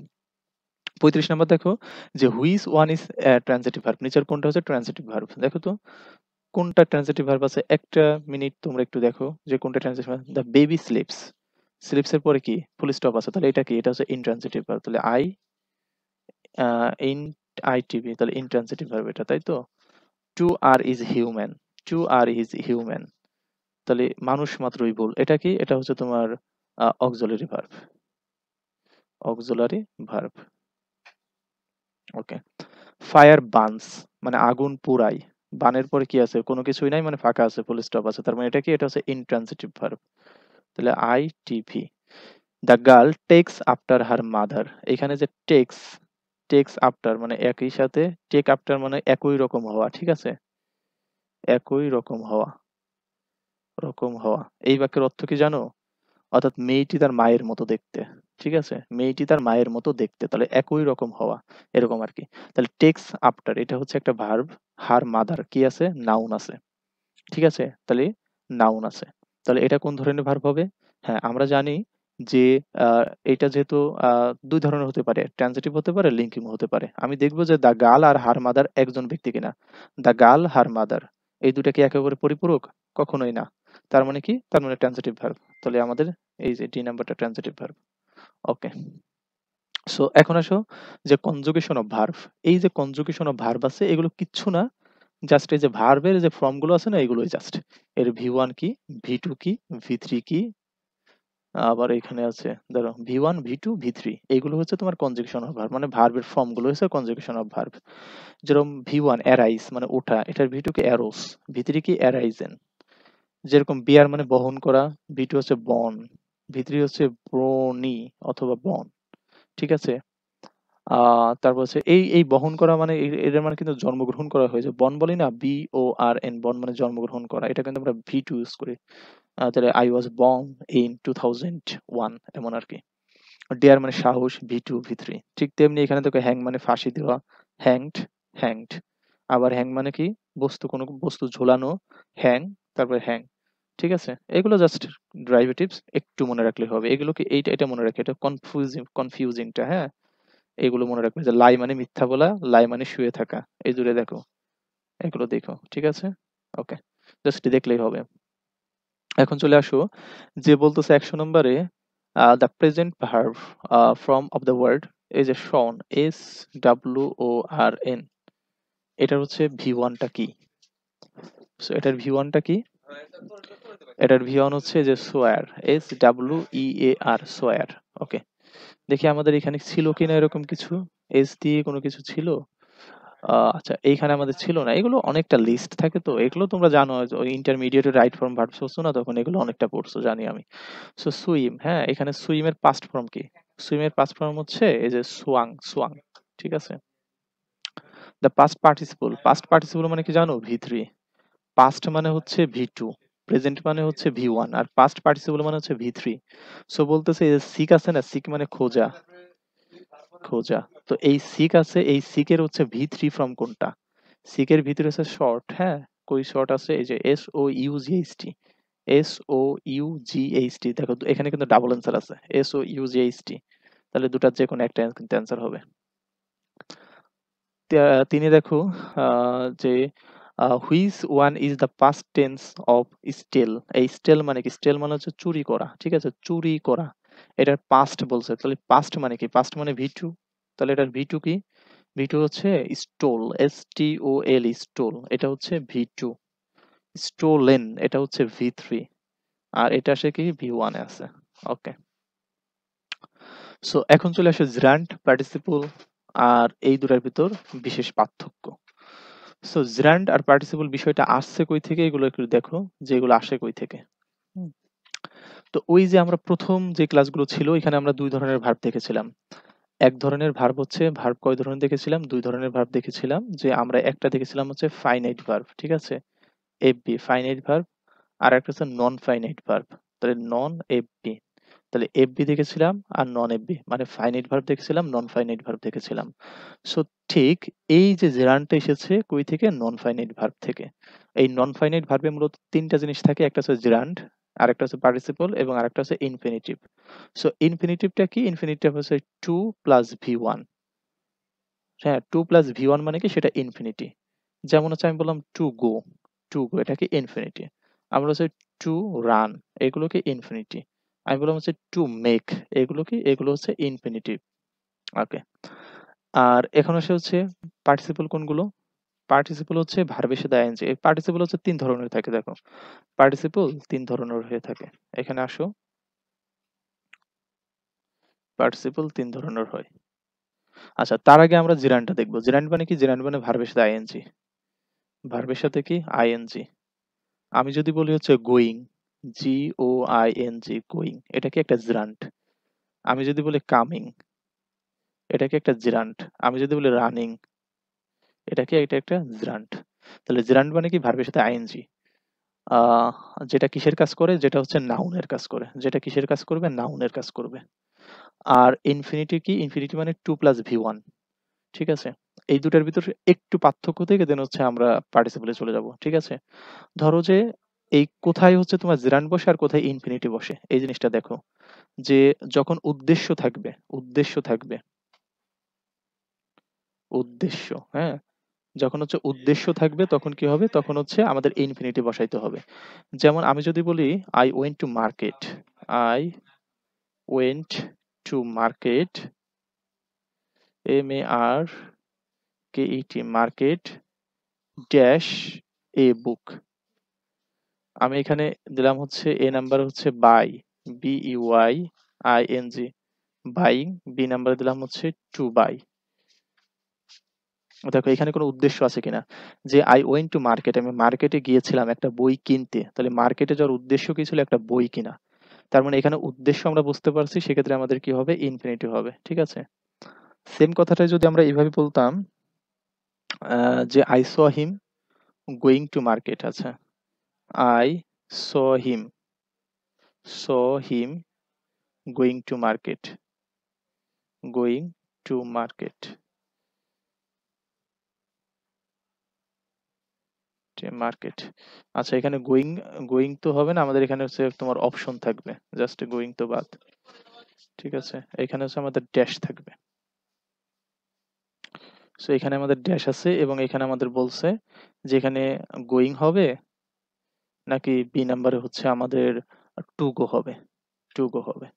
Speaker 1: 35 নাম্বার দেখো যে which one is transitive verb, নিচের কোনটা হচ্ছে ট্রানজিটিভ ভার্ব? দেখো তো কোনটা ট্রানজিটিভ ভার্ব আছে, একটা মিনিট তোমরা একটু দেখো যে কোনটা transitive verb. The baby sleeps, sleeps এর পরে কি ফুল স্টপ আছে, তাহলে এটা কি? এটা হচ্ছে ইনট্রানজিটিভ ভার্ব। তাহলে ইন আইটিভি, তাহলে ইনট্রানজিটিভ ভার্ব এটা, তাই তো? To err is human, to err is human, তাহলে মানুষ মাত্রই ভুল, এটা কি? এটা হচ্ছে তোমার auxiliary verb, auxiliary verb. Okay. Fire burns মানে আগুন পুড়ায়, বানের পরে কি আছে? কোনো কিছুই নাই, মানে ফাঁকা আছে, ফুল স্টপ আছে, তার মানে এটা কি? এটা হচ্ছে ইনট্রানজিটিভ ভার্ব। তাহলে ITV. The girl takes after her mother, এখানে যে টেক্স, টেক্স আফটার মানে একই সাথে, টেক আফটার মানে একই রকম হওয়া, ঠিক আছে? একই রকম হওয়া, রকম হওয়া। এই বাক্যের অর্থ কি জানো? অর্থাৎ মেয়েটি তার মায়ের মতো দেখতে, ঠিক আছে? মেয়েটি তার মায়ের মতো দেখতে, তাহলে একই রকম হওয়া, এরকম আর কি। তাহলে টেক্স আফটার এটা হচ্ছে একটা ভার্ব, হার মাদার কি আছে? নাউন আছে, ঠিক আছে? তাহলে নাউন আছে, তাহলে এটা কোন ধরনের ভার্ব হবে? হ্যাঁ, আমরা জানি যে এটা যেহেতু দুই ধরনের হতে পারে, ট্রানজিটিভ হতে পারে, লিঙ্কিং হতে পারে। আমি দেখবো যে দা গার্ল আর হার মাদার একজন ব্যক্তি কিনা। দা গার্ল হার মাদার এই দুটা কি একেবারে পরিপূরক? কখনোই না। তার মানে কি? তার মানে ট্রানজিটিভ ভার্ব। তাহলে আমাদের এই যে ডি নাম্বারটা ট্রানজিটিভ ভার্ব। ওকে। সো এখন আসো যে কনজুগেশন অফ ভার্ব। এই যে কনজুগেশন অফ ভার্ব আছে এগুলো কিচ্ছু না, জাস্ট এই যে ভার্বের যে ফর্ম গুলো আছে না এগুলোই জাস্ট। এর ভি1 কি, ভি2 কি, ভি3 কি, আবার এখানে আছে ধরো ভি1 ভি2 ভি3, এইগুলো হচ্ছে তোমার কনজুগেশন অফ ভার্ব, মানে ভার্বের ফর্ম গুলো হচ্ছে কনজুগেশন অফ ভার্ব। যেরকম ভি1 অ্যারাইজ মানে ওঠা, এটার ভি2 কি অ্যারোস, ভি3 কি অ্যারাইজেন। যেরকম বিয়ার মানে বহন করা, ভি2 হচ্ছে বন, ভি3 হচ্ছে ব্রোনি অথবা বন, ঠিক আছে? তারপর হচ্ছে এই এই বহন করা মানে এটার মানে কিন্তু জন্মগ্রহণ করা হয়েছে, বন বলি না, BORN, বন মানে জন্মগ্রহণ করা, এটা কিন্তু আমরা ভি2 ইউজ করি। তাহলে আই ওয়াজ বর্ন ইন 2001 এমন আর কি। ডেয়ার মানে সাহস, ভি2 ভি3। ঠিক তেমনি এখানে দেখো হ্যাং মানে ফাঁসি দেওয়া, হ্যাংড, হ্যাংড। আবার হ্যাং মানে কি? বস্তু, কোনো বস্তু ঝোলানো, হ্যাং, তারপরে হ্যাং, ঠিক আছে? এগুলো জাস্ট ডেরিভেটিভস, একটু মনে রাখলে হবে। এগুলো কি এইটা এটা মনে রাখে, এটা কনফিউজিংটা, হ্যাঁ? এগুলো মনে রাখবে যে লাই মানে মিথ্যা বলা, লাই মানে শুয়ে থাকা। এই দূরে দেখো, এগুলো দেখো, ঠিক আছে? ওকে, জাস্ট দেখলেই হবে। এখন চলে আসো যে বলতেছে 100 নম্বরে the present verb form of the word এই যে শন, SWORN, এটার হচ্ছে ভি1টা কি? সো এটার ভি1টা কি? এটার ভি1 হচ্ছে যে সোয়ার, SWEAR, সোয়ার। ওকে, দেখি আমাদের এখানে ছিল কিনা এরকম কিছু, এস দিয়ে কোনো কিছু ছিল? আচ্ছা, এইখানে আমাদের ছিল না। এগুলো অনেকটা লিস্ট থাকে তো, এগুলো তোমরা জানো ওই ইন্টারমিডিয়েটের রাইট ফর্ম ভার্ব পড়ছো না, তখন এগুলো অনেকটা পড়ছো, জানি আমি। সো সুইম, হ্যাঁ, এখানে সুইম এর পাস্ট ফর্ম কি? সুইম এর পাস্ট ফর্ম হচ্ছে এই যে সোয়াং, সোয়াং, ঠিক আছে? দ্য পাস্ট পার্টিসিপল মানে কি জানো? ভি3। পাস্ট মানে হচ্ছে ভি2, প্রেজেন্ট মানে হচ্ছে ভি1, আর পাস্ট পার্টিসিপল মানে হচ্ছে ভি3। সো বলতেছে এই যে সিক আছে না, সিক মানে খোঁজা, খোঁজা। তো এই সিক আছে, এই সিকের হচ্ছে ভি3 ফর্ম কোনটা? সিকের ভিতরে আছে শর্ট, হ্যাঁ, কই শর্ট আছে? এই যে SOUGHT, SOUGHT, দেখো এখানে কিন্তু ডাবল অ্যান্সার আছে, SOUGHT, তাহলে দুটার যে কোনো একটা কিন্তু অ্যান্সার হবে। তিনি দেখো যে which one is the past tense of steal. এই স্টেল মানে কি? স্টেল মানে হচ্ছে চুরি করা, ঠিক আছে, চুরি করা। এটার পাস্ট বলছে, তাহলে পাস্ট মানে কি? পাস্ট মানে V2, তাহলে এটার V2 কি? V2 হচ্ছে স্টোল, STOL, স্টোল, এটা হচ্ছে V2। স্টোলেন এটা হচ্ছে V3, আর এটা আসে কি? V1 এ আছে। ওকে, সো এখন চলে আসে জিরান্ড পার্টিসিপল আর এই দুটার ভিতর বিশেষ পার্থক্য। সো জিরান্ড আর পার্টিসিপল বিষয়টা আসছে কই থেকে, এগুলো একটু দেখো যে এগুলো আসে কই থেকে। হুম, তো ওই যে আমরা প্রথম যে ক্লাসগুলো ছিল এখানে আমরা দুই ধরনের ভার্ব দেখেছিলাম। এক ধরনের ভার্ব হচ্ছে, ভার্ব কয় ধরনের দেখেছিলাম? দুই ধরনের ভার্ব দেখেছিলাম। যে আমরা একটা দেখেছিলাম হচ্ছে ফাইনাইট ভার্ব, ঠিক আছে, এফবি ফাইনাইট ভার্ব, আর একটা হচ্ছে নন ফাইনাইট ভার্ব, তাহলে নন এফবি। তাহলে এফবি দেখেছিলাম আর নন এফবি, মানে ফাইনাইট ভার্ব দেখেছিলাম, নন ফাইনাইট ভার্ব দেখেছিলাম। সো ঠিক এই যে জেরান্ডটা এসেছে কই থেকে? নন ফাইনাইট ভার্ব থেকে। এই নন ফাইনাইট ভার্বে মূলত তিনটা জিনিস থাকে, একটা হচ্ছে জেরান্ড, আরেকটা হচ্ছে পার্টিসিপল, এবং আরেকটা হচ্ছে ইনফিনিটিভ। সো ইনফিনিটিভটা কি? ইনফিনিটিভ হচ্ছে টু প্লাস V1। হ্যাঁ, টু প্লাস V1 মানে কি? সেটা ইনফিনিটি। যেমন হচ্ছে আমি বললাম টু গো, টু গো এটাকে ইনফিনিটি। আমরা হচ্ছে টু রান, এগুলোকে ইনফিনিটি। আমি বললাম হচ্ছে টু মেক, এগুলো কি? এগুলো হচ্ছে ইনফিনিটিভ। ওকে, আর এখন আসে হচ্ছে পার্টিসিপল কোনগুলো? পার্টিসিপল হচ্ছে ভার্বের সাথে আইএনজি। এই পার্টিসিপল হচ্ছে তিন ধরনের থাকে, দেখো পার্টিসিপল তিন ধরনের হয়ে থাকে। এখানে আসো, পার্টিসিপল তিন ধরনের হয়। আচ্ছা, তার আগে আমরা জিরান্ডটা দেখবো। জিরান্ড মানে কি? জিরান্ড মানে ভার্বের সাথে আইএনজি। ভার্বের সাথে কি? আইএনজি। আমি যদি বলি হচ্ছে গোয়িং, GOING, গোয়িং, এটা কি একটা জিরান্ড? আমি যদি বলি কামিং, এটা কি একটা জিরান্ড? আমি যদি বলি রানিং, এটা কি? এটা একটা জিরান্ড। তাহলে জিরান্ড মানে কি? ভার্বের সাথে আইএনজি। আহ যেটা কিসের কাজ করে? যেটা হচ্ছে নাউনের কাজ করে। যেটা কিসের কাজ করবে? নাউনের কাজ করবে। আর ইনফিনিটি কি? ইনফিনিটি মানে টু প্লাস V1, ঠিক আছে। এই দুটার ভিতরে একটু পার্থক্য থেকে দেন হচ্ছে আমরা পার্টিসিপলে চলে যাব, ঠিক আছে। ধরো যে এই কোথায় হচ্ছে তোমার জিরান্ড বসে আর কোথায় ইনফিনিটি বসে, এই জিনিসটা দেখো। যে যখন উদ্দেশ্য থাকবে, উদ্দেশ্য থাকবে, উদ্দেশ্য, হ্যাঁ, যখন হচ্ছে উদ্দেশ্য থাকবে তখন কি হবে? তখন হচ্ছে আমাদের ইনফিনিটি বসাইতে হবে। যেমন আমি যদি বলি I went to market, I went to market, MARKET, market dash a book. আমি এখানে দিলাম হচ্ছে এ নাম্বার হচ্ছে by, BEYING, buying. B number দিলাম হচ্ছে টু বাই। দেখো এখানে কোনো উদ্দেশ্য আছে কিনা? যে আই ওয়েন্ট টু মার্কেট, আমি মার্কেটে গিয়েছিলাম একটা বই কিনতে, তাহলে মার্কেটে যাওয়ার উদ্দেশ্য কি ছিল? একটা বই কিনা। তার মানে এখানে উদ্দেশ্য আমরা বুঝতে পারছি, সেক্ষেত্রে আমাদের কি হবে? ইনফিনিটিভ হবে, ঠিক আছে। সেম কথাটা যদি আমরা এইভাবে বলতাম যে I saw him going to market, আচ্ছা, I saw him, saw him going to market, going to market, market. আচ্ছা, এখানে গোয়িং, গোয়িং তো হবে না, আমাদের এখানে হচ্ছে তোমার অপশন থাকবে, জাস্ট গোয়িং তো বাদ, ঠিক আছে। এখানে হচ্ছে আমাদের ড্যাশ থাকবে। সো এখানে আমাদের ড্যাশ আছে এবং এখানে আমাদের বলছে যে এখানে গোয়িং হবে নাকি বি নাম্বারে হচ্ছে আমাদের টু গো হবে, টু গো হবে।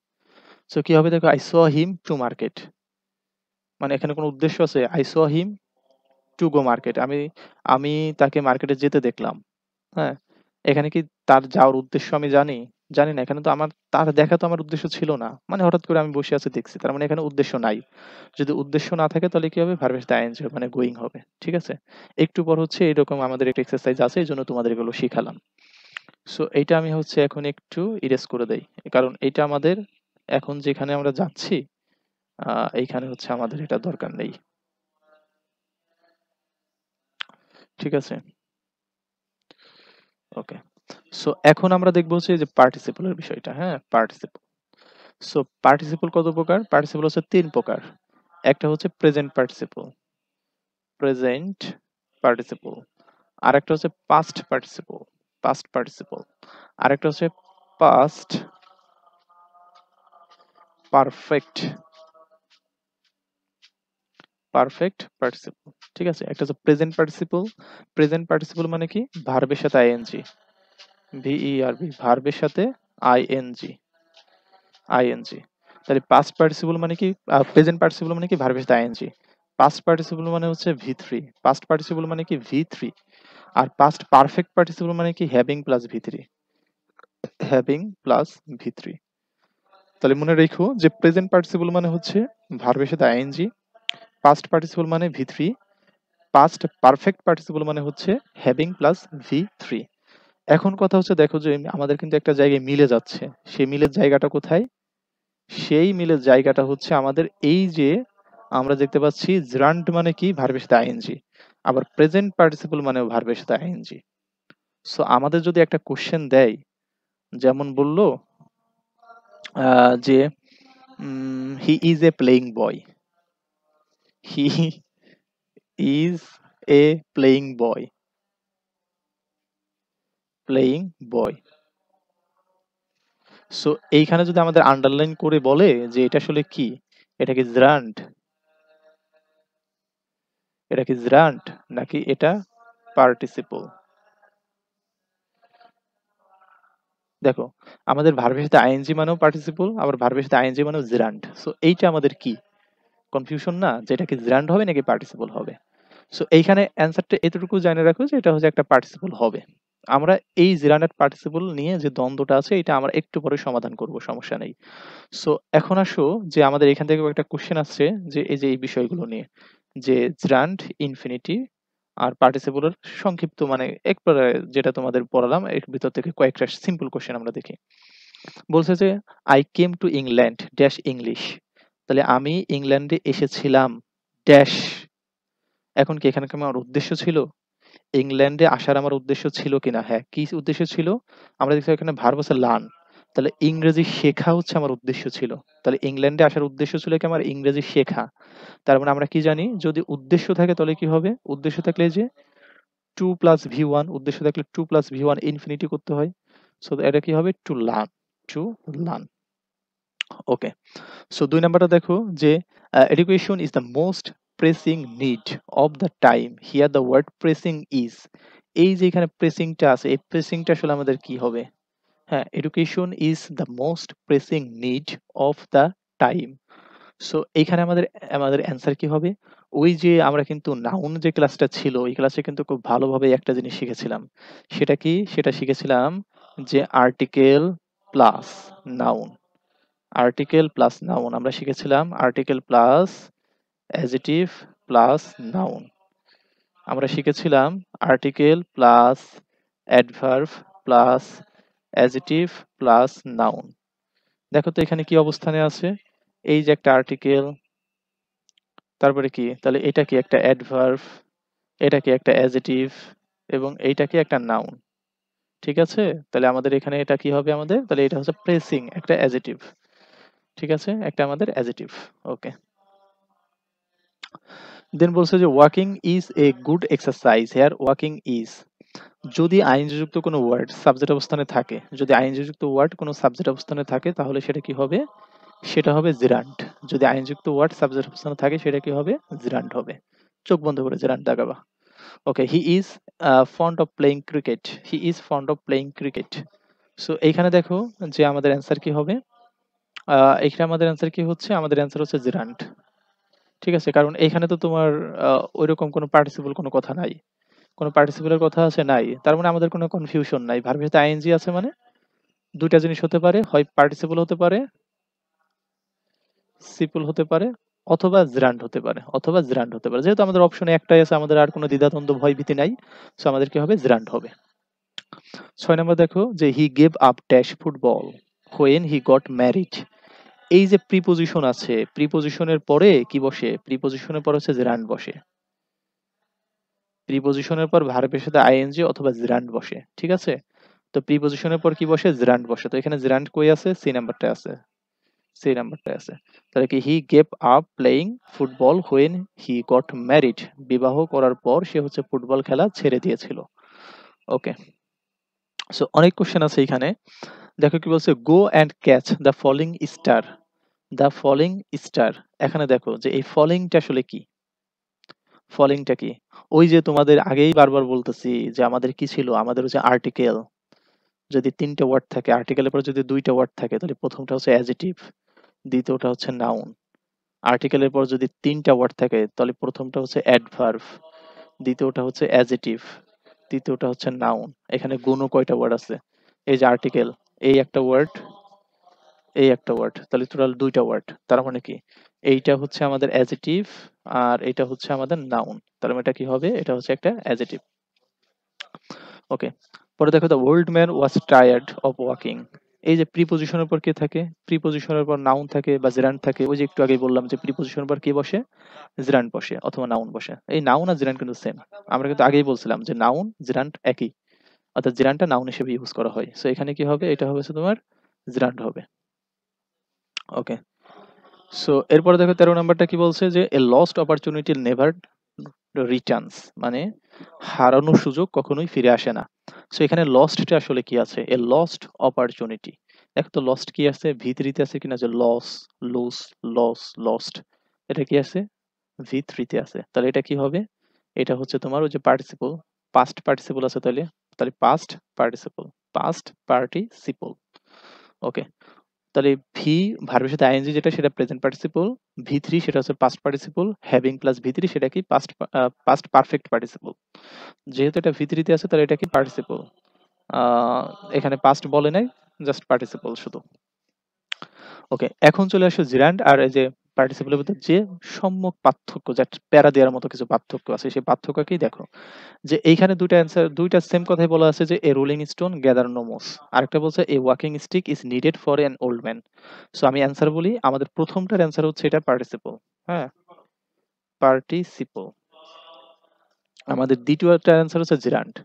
Speaker 1: সো কি হবে? দেখো I saw him to market, মানে এখানে কোনো উদ্দেশ্য আছে? I saw him to go market, আমি আমি তাকে মার্কেটে যেতে দেখলাম, হ্যাঁ। এখানে কি তার যাওয়ার উদ্দেশ্য আমি জানি? জানি না। এখানে তো আমার তার দেখা তো আমার উদ্দেশ্য ছিল না। মানে হঠাৎ করে আমি বসে আছি দেখছি। তার মানে এখানে উদ্দেশ্য নাই। যদি উদ্দেশ্য না থাকে তাহলে কি হবে? ভার্বের সাথে আইএনজি হবে, মানে গোইং হবে। ঠিক আছে? একটু পর হচ্ছে এরকম আমাদের একটা এক্সারসাইজ আছে। এজন্য তোমাদের এগুলো শিখালাম। সো এইটা আমি হচ্ছে এখন একটু ইরেজ করে দেই। কারণ এইটা আমাদের এখন যেখানে আমরা যাচ্ছি এইখানে হচ্ছে আমাদের এটা দরকার নেই। ঠিক আছে? ওকে। সো এখন আমরা দেখব হচ্ছে যে পার্টিসিপল এর বিষয়টা, হ্যাঁ? পার্টিসিপল। সো পার্টিসিপল কত প্রকার? পার্টিসিপল হচ্ছে তিন প্রকার। একটা হচ্ছে প্রেজেন্ট পার্টিসিপল, প্রেজেন্ট পার্টিসিপল। আরেকটা হচ্ছে পাস্ট পার্টিসিপল, পাস্ট পার্টিসিপল। আরেকটা হচ্ছে পাস্ট পারফেক্ট পার্টিসিপল। ঠিক আছে, একটা হচ্ছে প্রেজেন্ট পার্টিসিপল। প্রেজেন্ট পার্টিসিপল মানে কি, ভার্বের সাথে আইএনজি, ভিইআরবি, ভার্বের সাথে আইএনজি, আইএনজি। তাহলে পাস্ট পার্টিসিপল মানে কি, প্রেজেন্ট পার্টিসিপল মানে কি, ভার্বের সাথে আইএনজি। পাস্ট পার্টিসিপল মানে হচ্ছে ভি থ্রি, পাস্ট পার্টিসিপল মানে কি ভি থ্রি। আর পাস্ট পারফেক্ট পার্টিসিপল মানে কি, having plus V three, having plus V three. তাহলে মনে রেখো যে প্রেজেন্ট পার্টিসিপল মানে হচ্ছে ভার্বের সাথে আইএনজি, পাস্ট পার্টিসিপল মানে V three, past perfect participle মানে হচ্ছে হ্যাভিং প্লাস ভি থ্রি। এখন কথা হচ্ছে, দেখো যে আমাদের কিন্তু একটা জায়গায় মিলে যাচ্ছে, সেই মিলের জায়গাটা কোথায়? সেই মিলের জায়গাটা হচ্ছে আমাদের এই যে আমরা দেখতে পাচ্ছি জার্ন্ড মানে কি, ভার্বের সাথে আইএনজি, আবার প্রেজেন্ট পার্টিসিপল মানেও ভার্বের সাথে আইএনজি। সো আমাদের যদি একটা কোশ্চেন দেয়, যেমন বললো যে he is a playing boy, he is a playing boy, playing boy. So এইখানে যদি আমাদের আন্ডারলাইন করে বলে যে এটা আসলে কি, এটা কি জার্ন্ড, এটা কি জার্ন্ড নাকি এটা পার্টিসিপল। দেখো, আমাদের ভার্বের সাথে আইএনজি মানেও পার্টিসিপল, আবার ভার্বের সাথে আইএনজি মানেও জেরান্ড। সো এইটা আমাদের কি কনফিউশন না, যে এটা কি জেরান্ড হবে নাকি পার্টিসিপল হবে। সো এইখানে অ্যান্সারটা এতটুকু জানে রাখো যে এটা হচ্ছে একটা পার্টিসিপল হবে। আমরা এই জেরান্ড আর পার্টিসিপল নিয়ে যে দ্বন্দ্বটা আছে এটা আমরা একটু পরে সমাধান করব, সমস্যা নেই। সো এখন আসো যে আমাদের এখান থেকে একটা কোশ্চেন আসছে যে এই যে এই বিষয়গুলো নিয়ে, যে জেরান্ড, ইনফিনিটি আর পার্টিসিপলের সংক্ষিপ্ত মানে একবারে যেটা তোমাদের পড়ালাম এর ভিতর থেকে কয়েকটা সিম্পল কোশ্চেন আমরা দেখি। বলছে যে I came to England dash English, তাহলে আমি ইংল্যান্ডে এসেছিলাম ড্যাশ। এখন কি এখানে কি আমার উদ্দেশ্য ছিল? ইংল্যান্ডে আসার আমার উদ্দেশ্য ছিল কিনা? হ্যাঁ, কি উদ্দেশ্য ছিল? আমরা দেখছি এখানে ভার্ব আছে লার্ন, তাহলে ইংরেজি শেখা হচ্ছে আমার উদ্দেশ্য ছিল। তাহলে ইংল্যান্ডে আসার উদ্দেশ্য ছিল কি আমার ইংরেজি শেখা। তার মানে আমরা কি জানি, যদি উদ্দেশ্য থাকে তাহলে কি হবে? উদ্দেশ্য থাকলে যে টু প্লাস ভি ওয়ান, উদ্দেশ্য থাকলে to plus V one infinity করতে হয়। সো এটা কি হবে? To learn, to learn. Okay, so ২ নাম্বারটা দেখো যে education is the most pressing need of the time, here the word pressing is. এই যে এখানে প্রেসিংটা আছে, এই প্রেসিংটা আসলে আমাদের কি হবে? হ্যাঁ, education is the most pressing need of the time. So এইখানে আমাদের আমাদের অ্যান্সার কি হবে? ওই যে আমরা কিন্তু নাউন যে ক্লাসটা ছিল, ওই ক্লাসে কিন্তু খুব ভালোভাবে একটা জিনিস শিখেছিলাম। সেটা কি? সেটা শিখেছিলাম যে article plus noun, article plus noun আমরা শিখেছিলাম, article plus adjective plus noun. আমরা শিখেছিলাম article plus adverb plus adjective plus noun. দেখো তো এখানে কি অবস্থানে আছে, এই যে একটা আর্টিকেল, তারপরে কি, তাহলে এটা কি একটা অ্যাডভার্ব, এটা কি একটা অ্যাডজেক্টিভ, এবং এইটা কি একটা নাউন। ঠিক আছে, তাহলে আমাদের এখানে এটা কি হবে আমাদের, তাহলে এটা হচ্ছে প্রেসিং, একটা অ্যাডজেক্টিভ। ঠিক আছে, একটা আমাদের অ্যাডজেক্টিভ। ওকে, দেন বলছে যে walking is a good exercise, here walking is. যদি আইনযুক্ত কোনো ওয়ার্ড সাবজেক্ট অবস্থানে থাকে, যদি আইনযুক্ত ওয়ার্ড কোনো সাবজেক্ট অবস্থানে থাকে তাহলে সেটা কি হবে? সেটা হবে জিরান্ড। যদি আইনযুক্ত ওয়ার্ড সাবজেক্ট অবস্থানে থাকে সেটা কি হবে? জিরান্ড হবে। চোখ বন্ধ করে জিরান্ড দাগাবা। Okay, he is fond of playing cricket, he is fond of playing cricket. So এইখানে দেখো যে আমাদের অ্যান্সার কি হবে? এখানে আমাদের অ্যান্সার কি হচ্ছে? আমাদের অ্যান্সার হচ্ছে জিরান্ড। ঠিক আছে, কারণ এখানে তো তোমার ওইরকম কোনো পার্টিসিপল কোনো কথা নাই, কোনো পার্টিসিপলের কথা আছে নাই, তার মানে আমাদের কোনো কনফিউশন নাই। ভার্বের সাথে আইএনজি আছে মানে দুইটা জিনিস হতে পারে, হয় পার্টিসিপল হতে পারে, সিপল হতে পারে, অথবা জিরান্ড হতে পারে, অথবা জিরান্ড হতে পারে। যেহেতু আমাদের অপশনে একটাই আছে, আমাদের আর কোনো দ্বিধাদ্বন্দ্ব ভয় ভীতি নাই। সো আমাদের কি হবে? জিরান্ড হবে। ৬ নম্বর দেখো যে he gave up dash football when he got married. এই যে প্রিপোজিশন আছে, প্রিপোজিশনের পরে কি বসে? প্রিপোজিশনের পর হচ্ছে জিরান্ড বসে। প্রিপোজিশনের পর ভার্বের সাথে আইএনজি অথবা জিরান্ড বসে। ঠিক আছে, তো প্রিপোজিশনের পর কি বসে? জিরান্ড বসে। তো এখানে জিরান্ড কই আছে? সি নাম্বারটা আছে, সি নাম্বারটা আছে। তাহলে কি he gave up playing football when he got married, বিবাহ করার পর সে হচ্ছে ফুটবল খেলা ছেড়ে দিয়েছিল। ওকে, সো অনেক কোশ্চেন আছে এখানে। দেখো কি বলছে, go and catch the falling star. The falling star, এখানে দেখো যে এই ফলিংটা আসলে কি, ফলিংটা কি? ওই যে তোমাদের আগেই বারবার বলতেছি যে আমাদের কি ছিল, আমাদের হচ্ছে আর্টিকেল। যদি তিনটা ওয়ার্ড থাকে, আর্টিকেলের পর যদি দুইটা ওয়ার্ড থাকে, তাহলে প্রথমটা হচ্ছে অ্যাডজেক্টিভ, দ্বিতীয়টা হচ্ছে নাউন। আর্টিকেলের পর যদি তিনটা ওয়ার্ড থাকে, তাহলে প্রথমটা হচ্ছে অ্যাডভার্ব, দ্বিতীয়টা হচ্ছে অ্যাডজেক্টিভ, তৃতীয়টা হচ্ছে নাউন। এখানে গুণও কয়টা ওয়ার্ড আছে? এই যে আর্টিকেল, এই একটা ওয়ার্ড, এই একটা ওয়ার্ড, তাহলে টোটাল দুইটা ওয়ার্ড। তার মানে কি, এইটা হচ্ছে আমাদের অ্যাডজেক্টিভ আর এটা হচ্ছে আমাদের নাউন। তার মানে এটা কি হবে, এটা হচ্ছে একটা অ্যাডজেক্টিভ। ওকে, পরে দেখো, the old man was tired of walking. এই যে প্রিপোজিশনের পর কি থাকে, প্রিপোজিশনের পর নাউন থাকে বা জেরান্ড থাকে। ওই যে একটু আগে বললাম যে প্রিপোজিশনের পর কি বসে, জেরান্ড বসে অথবা নাউন বসে। এই নাউন আর জেরান্ড কিন্তু সেম। আমরা কিন্তু আগেই বলছিলাম যে নাউন জেরান্ড একই, অর্থাৎ জেরান্ডটা নাউন হিসেবে ইউজ করা হয়। সো এখানে কি হবে, এটা হবে তোমার জেরান্ড হবে। ওকে, সো এরপরে দেখো 13 নাম্বারটা কি বলছে, যে a lost opportunity never Returns, মানে হারানোর সুযোগ কখনোই ফিরে আসে না। সো এখানে লস্টটা আসলে কি আছে, এ লস্ট অপরচুনিটি। এক তো লস্ট কি আছে, ভিতরিতে আছে কিনা, যে লস, লুজ, লস, লস্ট, এটা কি আছে, ভিতরিতে আছে। তাহলে এটা কি হবে, এটা হচ্ছে তোমার ওই যে পার্টিসিপল, পাস্ট পার্টিসিপল আছে, তাহলে তাহলে পাস্ট পার্টিসিপল, পাস্ট পার্টিসিপল। ওকে, তাহলে ভি ভার্বের সাথে আইএনজি যেটা, সেটা প্রেজেন্ট পার্টিসিপল। ভি থ্রি সেটা হচ্ছে past participle, having plus V three সেটা কি পাস্ট, পাস্ট পারফেক্ট পার্টিসিপল। যেহেতু এটা ভি থ্রিতে আছে, তাহলে এটা কি পার্টিসিপল। এখানে পাস্ট বলে নাই, জাস্ট পার্টিসিপল শুধু। ওকে, এখন চলে আসো জিরান্ড আর এই যে পার্টিসিপলের ভিতর যে সম্যক পার্থক্য, যা প্যারা দেওয়ার মতো কিছু পার্থক্য আছে, সেই পার্থক্যকেই দেখো। যে এইখানে দুইটা অ্যান্সার, দুইটা সেম কথাই বলা আছে, যে a rolling stone gather no moss. আরেকটা বলছে a walking stick is needed for an old man. So আমি অ্যান্সার বলি, আমাদের প্রথমটার অ্যান্সার হচ্ছে এটা পার্টিসিপল। হ্যাঁ, পার্টিসিপল। আমাদের দ্বিতীয়টার অ্যান্সার হচ্ছে জিরান্ড।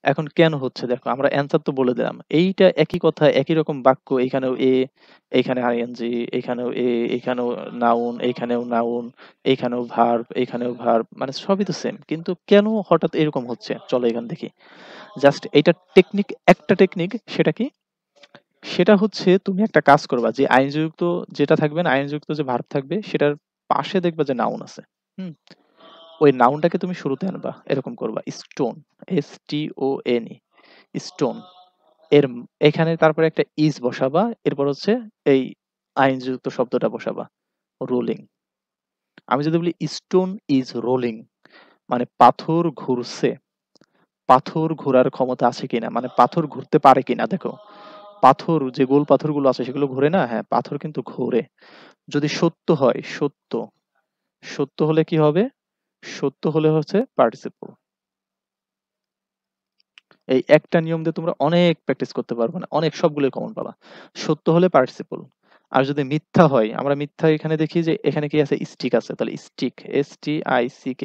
Speaker 1: এখন কেন হচ্ছে দেখো, আমরা অ্যান্সার তো বলে দিলাম, এইটা একই কথা, একই রকম বাক্য, এখানেও এ, এইখানে আইএনজি, এখানেও এ, এখানেও নাউন, এইখানেও নাউন, এইখানেও ভার্ব, এইখানেও ভার্ব, মানে সবই তো সেম, কিন্তু কেন হঠাৎ এরকম হচ্ছে, চলো এখান দেখি। জাস্ট এইটা টেকনিক, একটা টেকনিক, সেটা কি, সেটা হচ্ছে তুমি একটা কাজ করবা, যে আইনযুক্ত যেটা থাকবে না, আইনযুক্ত যে ভার্ব থাকবে, সেটার পাশে দেখবা যে নাউন আছে। হুম, ওই নাউনটাকে তুমি শুরুতে আনবা, এরকম করবা, স্টোন, STON, স্টোন। এর এখানে তারপরে একটা ইজ বসাবা, এরপর হচ্ছে এই আইনযুক্ত শব্দটা বসাবা, রোলিং। আমি যদি বলি স্টোন ইজ রোলিং, মানে পাথর ঘুরছে, পাথর ঘোরার ক্ষমতা আছে কিনা, মানে পাথর ঘুরতে পারে কিনা। দেখো, পাথর যে গোল পাথরগুলো আছে সেগুলো ঘোরে না, হ্যাঁ পাথর কিন্তু ঘোরে। যদি সত্য হয়, সত্য, সত্য হলে কি হবে, সত্য হলে হচ্ছে পার্টিসিপল। এই একটা নিয়ম দিয়ে তোমরা অনেক প্র্যাকটিস করতে পারবে না, অনেক সবগুলো কমন পাবা। সত্য হলে পার্টিসিপল। আর যদি মিথ্যা হয়, আমরা মিথ্যা এখানে দেখি যে এখানে কি আছে, স্টিক আছে, তাহলে stick, STICK,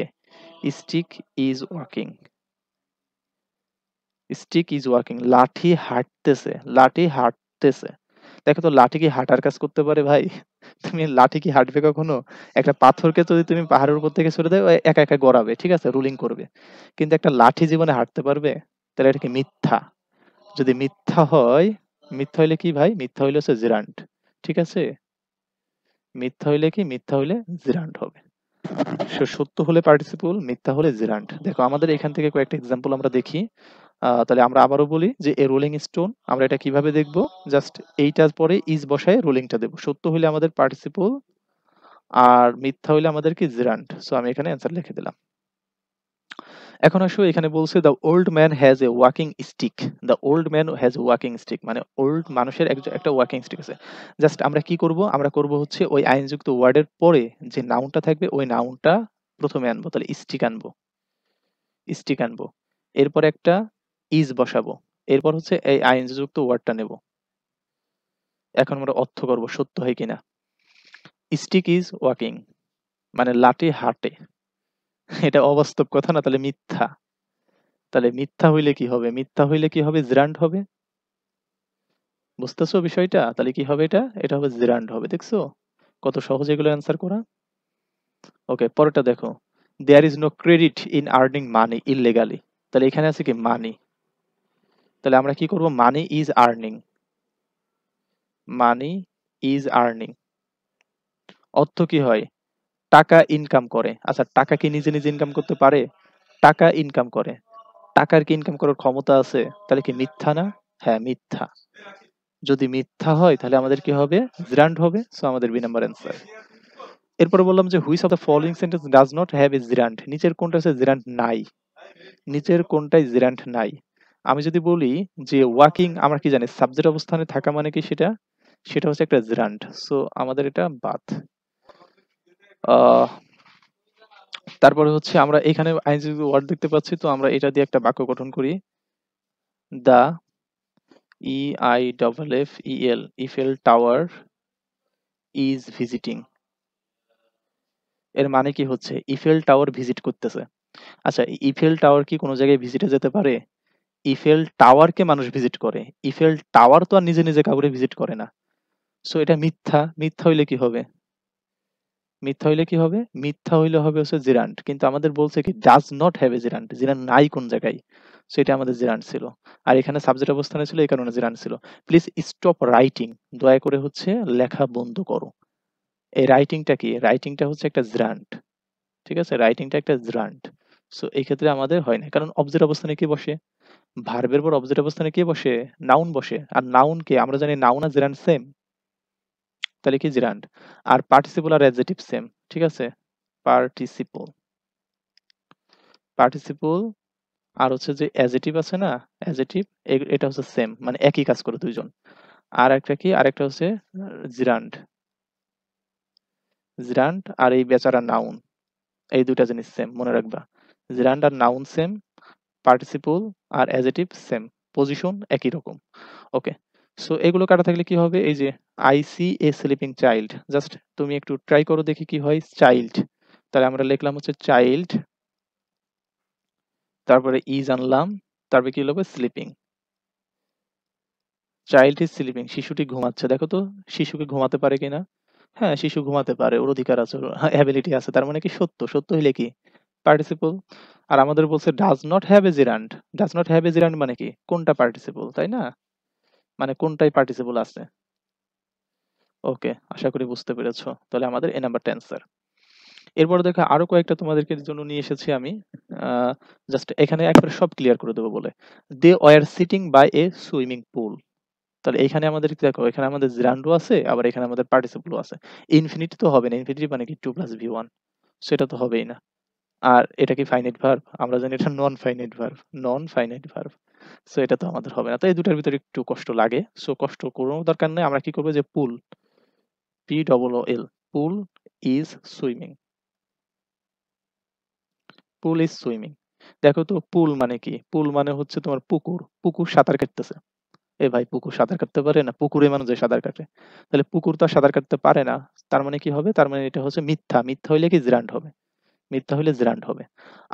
Speaker 1: stick is working, stick is working. লাঠি হাঁটতেছে, লাঠি হাঁটতেছে। দেখো তো, লাঠি কি হাঁটার কাজ করতে পারে ভাই? তুমি লাঠি কি হাঁটবে কখনো? একটা পাথরকে যদি তুমি পাহাড়ের উপর থেকে ছুড়ে দাও, ও একা একা গড়াবে, ঠিক আছে, রুলিং করবে। কিন্তু একটা লাঠি জীবনে হাঁটতে পারবে? তাহলে এটা কি মিথ্যা। যদি মিথ্যা হয়, মিথ্যা হইলে কি ভাই, মিথ্যা হইলে হচ্ছে জিরান্ট। ঠিক আছে, মিথ্যা হইলে কি, মিথ্যা হইলে জিরান্ট হবে। সত্য হলে পার্টিসিপল, মিথ্যা হলে জিরান্ট। দেখো আমাদের এখান থেকে কয়েকটা এক্সাম্পল আমরা দেখি। তাহলে আমরা আবারও বলি যে এ রোলিং স্টোন, আমরা এটা কিভাবে দেখবো, জাস্ট এইটার পরে ইজ বসায় রোলিংটা দেবো। সত্য হইলে আমাদের পার্টিসিপল, আর মিথ্যা হইলে আমাদের কি, জিরান্ট। সো আমি এখানে অ্যান্সার লিখে দিলাম। এখন আসো, এখানে বলছে the old man has a walking stick. The old man has a walking stick, মানে ওল্ড মানুষের একটা ওয়াকিং স্টিক আছে। জাস্ট আমরা কি করব, আমরা করব হচ্ছে ওই আইনযুক্ত ওয়ার্ডের পরে যে নাউনটা থাকবে, ওই নাউনটা প্রথমে আনবো, তাহলে স্টিক আনবো, স্টিক আনবো। এরপর একটা ইজ বসাবো, এরপর হচ্ছে এই আইনযুক্ত ওয়ার্ডটা নেব। এখন আমরা অর্থ করব সত্য হয় কিনা। স্টিক ইজ ওয়াকিং, মানে লাঠি হাঁটে। এটা অবাস্তব কথা না, তাহলে মিথ্যা। তাহলে মিথ্যা হইলে কি হবে, মিথ্যা হইলে কি হবে, জিরান্ড হবে। বুঝতেছো বিষয়টা? তাহলে কি হবে, এটা এটা হবে জিরান্ড হবে। দেখছো কত সহজ এগুলো অ্যান্সার করা। ওকে, পরেরটা দেখো, there is no credit in earning money illegally. তাহলে এখানে আছে কি, মানি। তাহলে আমরা কি করব, money is earning, money is earning অর্থ কি হয়, টাকা ইনকাম করে। আচ্ছা, টাকা কি নিজে নিজে ইনকাম করতে পারে? টাকা ইনকাম করে, টাকার কি ইনকাম করার ক্ষমতা আছে? তাহলে কি মিথ্যা না? হ্যাঁ, মিথ্যা। যদি মিথ্যা হয় তাহলে আমাদের কি হবে, জিরান্ড হবে। সো আমাদের বি নাম্বার অ্যান্সার। এরপরে বললাম যে which of the following sentence does not have a জিরান্ড, নিচের কোনটা হচ্ছে জিরান্ড নাই, নিচের কোনটাই জিরান্ড নাই। আমি যদি বলি যে ওয়াকিং, আমরা কি জানি সাবজেক্ট অবস্থানে থাকা মানে কি, সেটা সেটা হচ্ছে একটা জিরান্ড। সো আমাদের এটা বাদ। আহ তারপরে হচ্ছে আমরা এখানে আইনজীবী ওয়ার্ড দেখতে পাচ্ছি, তো আমরা এটা দিয়ে একটা বাক্য গঠন করি। দা EIFFEL ইফেল টাওয়ার ইজ ভিজিটিং, এর মানে কি হচ্ছে ইফেল টাওয়ার ভিজিট করতেছে। আচ্ছা, ইফেল টাওয়ার কি কোনো জায়গায় ভিজিটে যেতে পারে? ইফেল টাওয়ারকে মানুষ ভিজিট করে, ইফেল টাওয়ার তো আর নিজে নিজে কাউরে ভিজিট করে না। সো এটা মিথ্যা, মিথ্যা হইলে কি হবে, মিথ্যা হইলে কি হবে, মিথ্যা হইলে হবে হচ্ছে জিরান্ড। কিন্তু আমাদের বলছে কি ডাজ নট হ্যাভ এ জিরান্ড, জিরান্ড নাই কোন জায়গায়। সো এটা আমাদের জিরান্ড ছিল। আর এখানে সাবজেক্ট অবস্থানে ছিল, এই কারণে জিরান্ড ছিল। প্লিজ স্টপ রাইটিং, দয়া করে হচ্ছে লেখা বন্ধ করো। এই রাইটিংটা কি, রাইটিংটা হচ্ছে একটা জিরান্ড। ঠিক আছে, রাইটিংটা একটা জিরান্ড। সো এই ক্ষেত্রে আমাদের হয় না, কারণ অবজেক্ট অবস্থানে কি বসে, ভার্বের পর অবজেক্ট অবস্থানে কি বসে, নাউন বসে। আর নাউন কে আমরা জানি নাউন আর জিরান্ড সেম, তাহলে কি জিরান্ড। আর পার্টিসিপল আর অ্যাডজেক্টিভ সেম, ঠিক আছে। পার্টিসিপল, পার্টিসিপল আর হচ্ছে যে অ্যাডজেক্টিভ আছে না, অ্যাডজেক্টিভ, এটা হচ্ছে সেম, মানে একই কাজ করে দুইজন। আর একটা কি, আরেকটা হচ্ছে জিরান্ড, জিরান্ড আর এই বেচারা নাউন, এই দুইটা জিনিস সেম, মনে রাখবা। জিরান্ড আর নাউন সেম, পার্টিসিপল আর অ্যাডজেক্টিভ সেম, পজিশন একই রকম। ওকে। সো এগুলো কাটা থাকলে কি হবে, এই যে I see a sleeping child, just তুমি একটু ট্রাই করো দেখি কি হয়, চাইল্ড। তাহলে আমরা লিখলাম হচ্ছে চাইল্ড, তারপরে ইজ আনলাম, তারপরে কি লিখবো, স্লিপিং। চাইল্ড ইজ স্লিপিং, শিশুটি ঘুমাচ্ছে। দেখো তো শিশুকে ঘুমাতে পারে কিনা। হ্যাঁ, শিশু ঘুমাতে পারে, ওর অধিকার আছে, অ্যাবিলিটি আছে। তার মানে কি সত্য, সত্য হইলে কি পার্টিসিপল। আর আমাদের বলছে does not have a জিরান্ড, does not have a জিরান্ড মানে কি, কোনটা পার্টিসিপল, তাই না? মানে কোনটাই পার্টিসিপল আছে। ওকে, আশা করি বুঝতে পেরেছো। তাহলে আমাদের এ নাম্বারটা অ্যান্সার। এরপর দেখো আরো কয়েকটা তোমাদেরকে জন্য নিয়ে এসেছি আমি। জাস্ট এখানে একবারে সব ক্লিয়ার করে দেবো বলে, they were sitting by a swimming pool. তাহলে এখানে আমাদের দেখো, এখানে আমাদের জিরান্ডও আছে, আবার এখানে আমাদের পার্টিসিপলও আছে। ইনফিনিটি তো হবে না, ইনফিনিটি মানে কি 2 + V1, সেটা তো হবেই না। আর এটা কি ফাইনাইট ভার্ব? আমরা জানি এটা non finite verb, non finite verb. So এটা তো আমাদের হবে না। তো এই দুটার ভিতরে একটু কষ্ট লাগে, সো কষ্ট কোনো দরকার নেই। আমরা কি করবো, যে পুল, POOL, pool is swimming, pool is swimming. দেখো তো পুল মানে কি, পুল মানে হচ্ছে তোমার পুকুর, পুকুর সাঁতার কাটতেছে। এ ভাই, পুকুর সাঁতার কাটতে পারে না? পুকুরে মানুষ যে সাঁতার কাটে, তাহলে পুকুর তো আর সাঁতার কাটতে পারে না। তার মানে কি হবে, তার মানে এটা হচ্ছে মিথ্যা, মিথ্যা হইলে কি জিরান্ড হবে, মিথ্যা হইলে জিরান্ড হবে।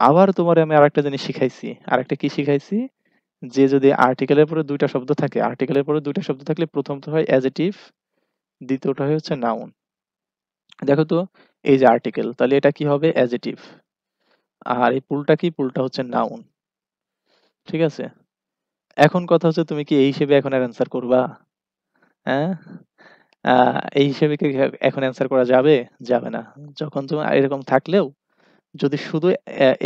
Speaker 1: আবার তোমারে আমি আরেকটা জিনিস শিখাইছি, আরেকটা কি শিখাইছি, যে যদি আর্টিকেলের পরে দুইটা শব্দ থাকে, আর্টিকেলের পরে দুইটা শব্দ থাকলে প্রথমটা হয় অ্যাডজেক্টিভ, দ্বিতীয়টা হয় হচ্ছে নাউন। দেখো তো, এই যে আর্টিকেল, তাহলে এটা কি হবে, অ্যাডজেক্টিভ। আর এই পুলটা কি, পুলটা হচ্ছে নাউন। ঠিক আছে, এখন কথা হচ্ছে তুমি কি এই হিসেবে এখন আর অ্যান্সার করবা? হ্যাঁ, এই হিসেবে কি এখন অ্যান্সার করা যাবে? যাবে না। যখন তোমার এরকম থাকলেও, যদি শুধু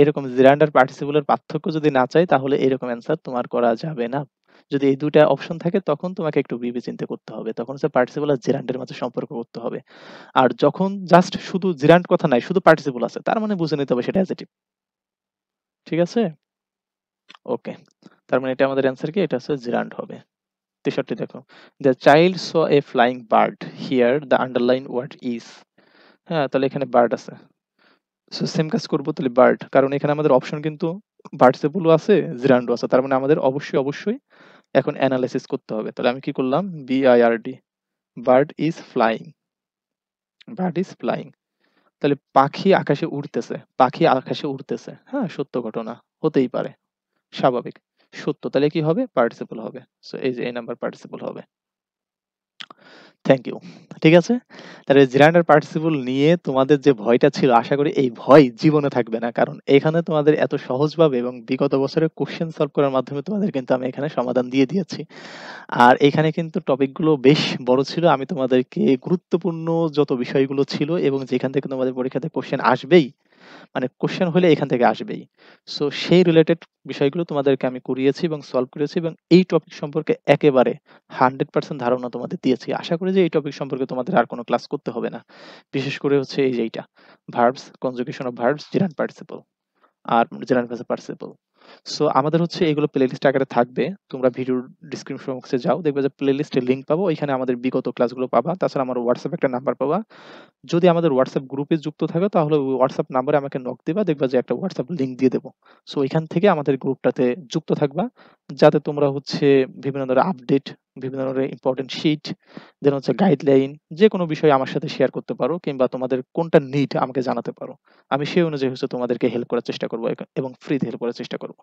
Speaker 1: এরকম জিরান্ড আর পার্টিসিপল এর পার্থক্য যদি না চাই, তাহলে এরকম অ্যান্সার তোমার করা যাবে না। যদি এই ২ টা অপশন থাকে তখন তোমাকে একটু চিন্তা করতে হবে। তখন হচ্ছে পার্টিসিপল আর জিরান্ড এর মাঝে সম্পর্ক করতে হবে। আর যখন জাস্ট শুধু জিরান্ড কথা নাই, শুধু পার্টিসিপল আছে, তার মানে বুঝে নিতে হবে সেটা অ্যাডজেক্টিভ। ঠিক আছে? ওকে। তার মানে এটা আমাদের অ্যান্সার কি? এটা হচ্ছে জিরান্ড হবে। ৬৩ দেখো। The child saw a flying bird. Here the underlined word is. হ্যাঁ, তাহলে এখানে বার্ড আছে। সো সেম কাজ করব, তাহলে বার্ড, কারণ এখানে আমাদের অপশন কিন্তু পার্টিসিপলও আছে, জিরান্ডও আছে। তার মানে আমাদের অবশ্যই অবশ্যই এখন অ্যানালাইসিস করতে হবে। তাহলে আমি কি করলাম, BIRD, bird is flying, bird is flying. তাহলে পাখি আকাশে উড়তেছে, পাখি আকাশে উড়তেছে, হ্যাঁ সত্য ঘটনা, হতেই পারে, স্বাভাবিক, সত্য। তাহলে কি হবে, পার্টিসিপল হবে। সো এই যে এই নাম্বার পার্টিসিপল হবে। Thank you. ঠিক আছে? তাহলে জিরান্ড আর পার্টিসিপল নিয়ে তোমাদের যে ভয়টা ছিল আশা করি এই ভয় জীবনে থাকবে না। কারণ এখানে তোমাদের এত সহজভাবে এবং বিগত বছরের কোয়েশ্চেন সলভ করার মাধ্যমে তোমাদের কিন্তু আমি এখানে সমাধান দিয়ে দিয়েছি। আর এখানে কিন্তু টপিকগুলো বেশ বড় ছিল। আমি তোমাদেরকে গুরুত্বপূর্ণ যত বিষয়গুলো ছিল এবং যেখান থেকে তোমাদের পরীক্ষাতে কোয়েশ্চেন আসবেই, মানে কোয়েশ্চেন হলে এখান থেকে আসবেই। সো সেই রিলেটেড বিষয়গুলো তোমাদেরকে আমি করিয়েছি এবং সলভ করেছি এবং এই টপিক সম্পর্কে একেবারে 100% ধারণা তোমাদের দিয়েছি। আশা করি যে এই টপিক সম্পর্কে তোমাদের আর কোন ক্লাস করতে হবে না। বিশেষ করে হচ্ছে এই যে এইটা, verbs, conjugation of verbs, gerund participle আর জেনারেল ভার্ব পার্টিসিপল। সো আমাদের হচ্ছে এগুলো প্লেলিস্ট আকারে থাকবে। তোমরা ভিডিওর ডেসক্রিপশন বক্সে যাও। দেখবে যে প্লেলিস্টের লিংক পাবো। ওইখানে আমাদের বিগত ক্লাসগুলো পাবা। তাছাড়া আমার WhatsApp একটা নাম্বার পাবা। যদি আমাদের WhatsApp গ্রুপে যুক্ত থাকো তাহলে ওই WhatsApp নাম্বারে আমাকে নক দিবা। দেখবা যে একটা WhatsApp লিংক দিয়ে দেব। সো ওইখান থেকে আমাদের গ্রুপটাতে যুক্ত থাকবা। যাতে তোমরা হচ্ছে বিভিন্ন ধরনের আপডেট, বিভিন্ন ধরনের ইম্পোর্টেন্ট শিট, দেন হচ্ছে গাইডলাইন যেকোনো বিষয় আমার সাথে শেয়ার করতে পারো কিংবা তোমাদের কোনটা নিড আমাকে জানাতে পারো। আমি সেই অনুযায়ী হচ্ছে তোমাদেরকে হেল্প করার চেষ্টা করব এবং ফ্রিতে হেল্প করার চেষ্টা করব।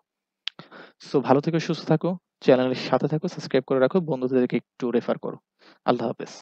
Speaker 1: সো ভালো থেকো, সুস্থ থাকো, চ্যানেলের সাথে থাকো, সাবস্ক্রাইব করে রাখো, বন্ধুদেরকে একটু রেফার করো। আল্লাহ হাফেজ।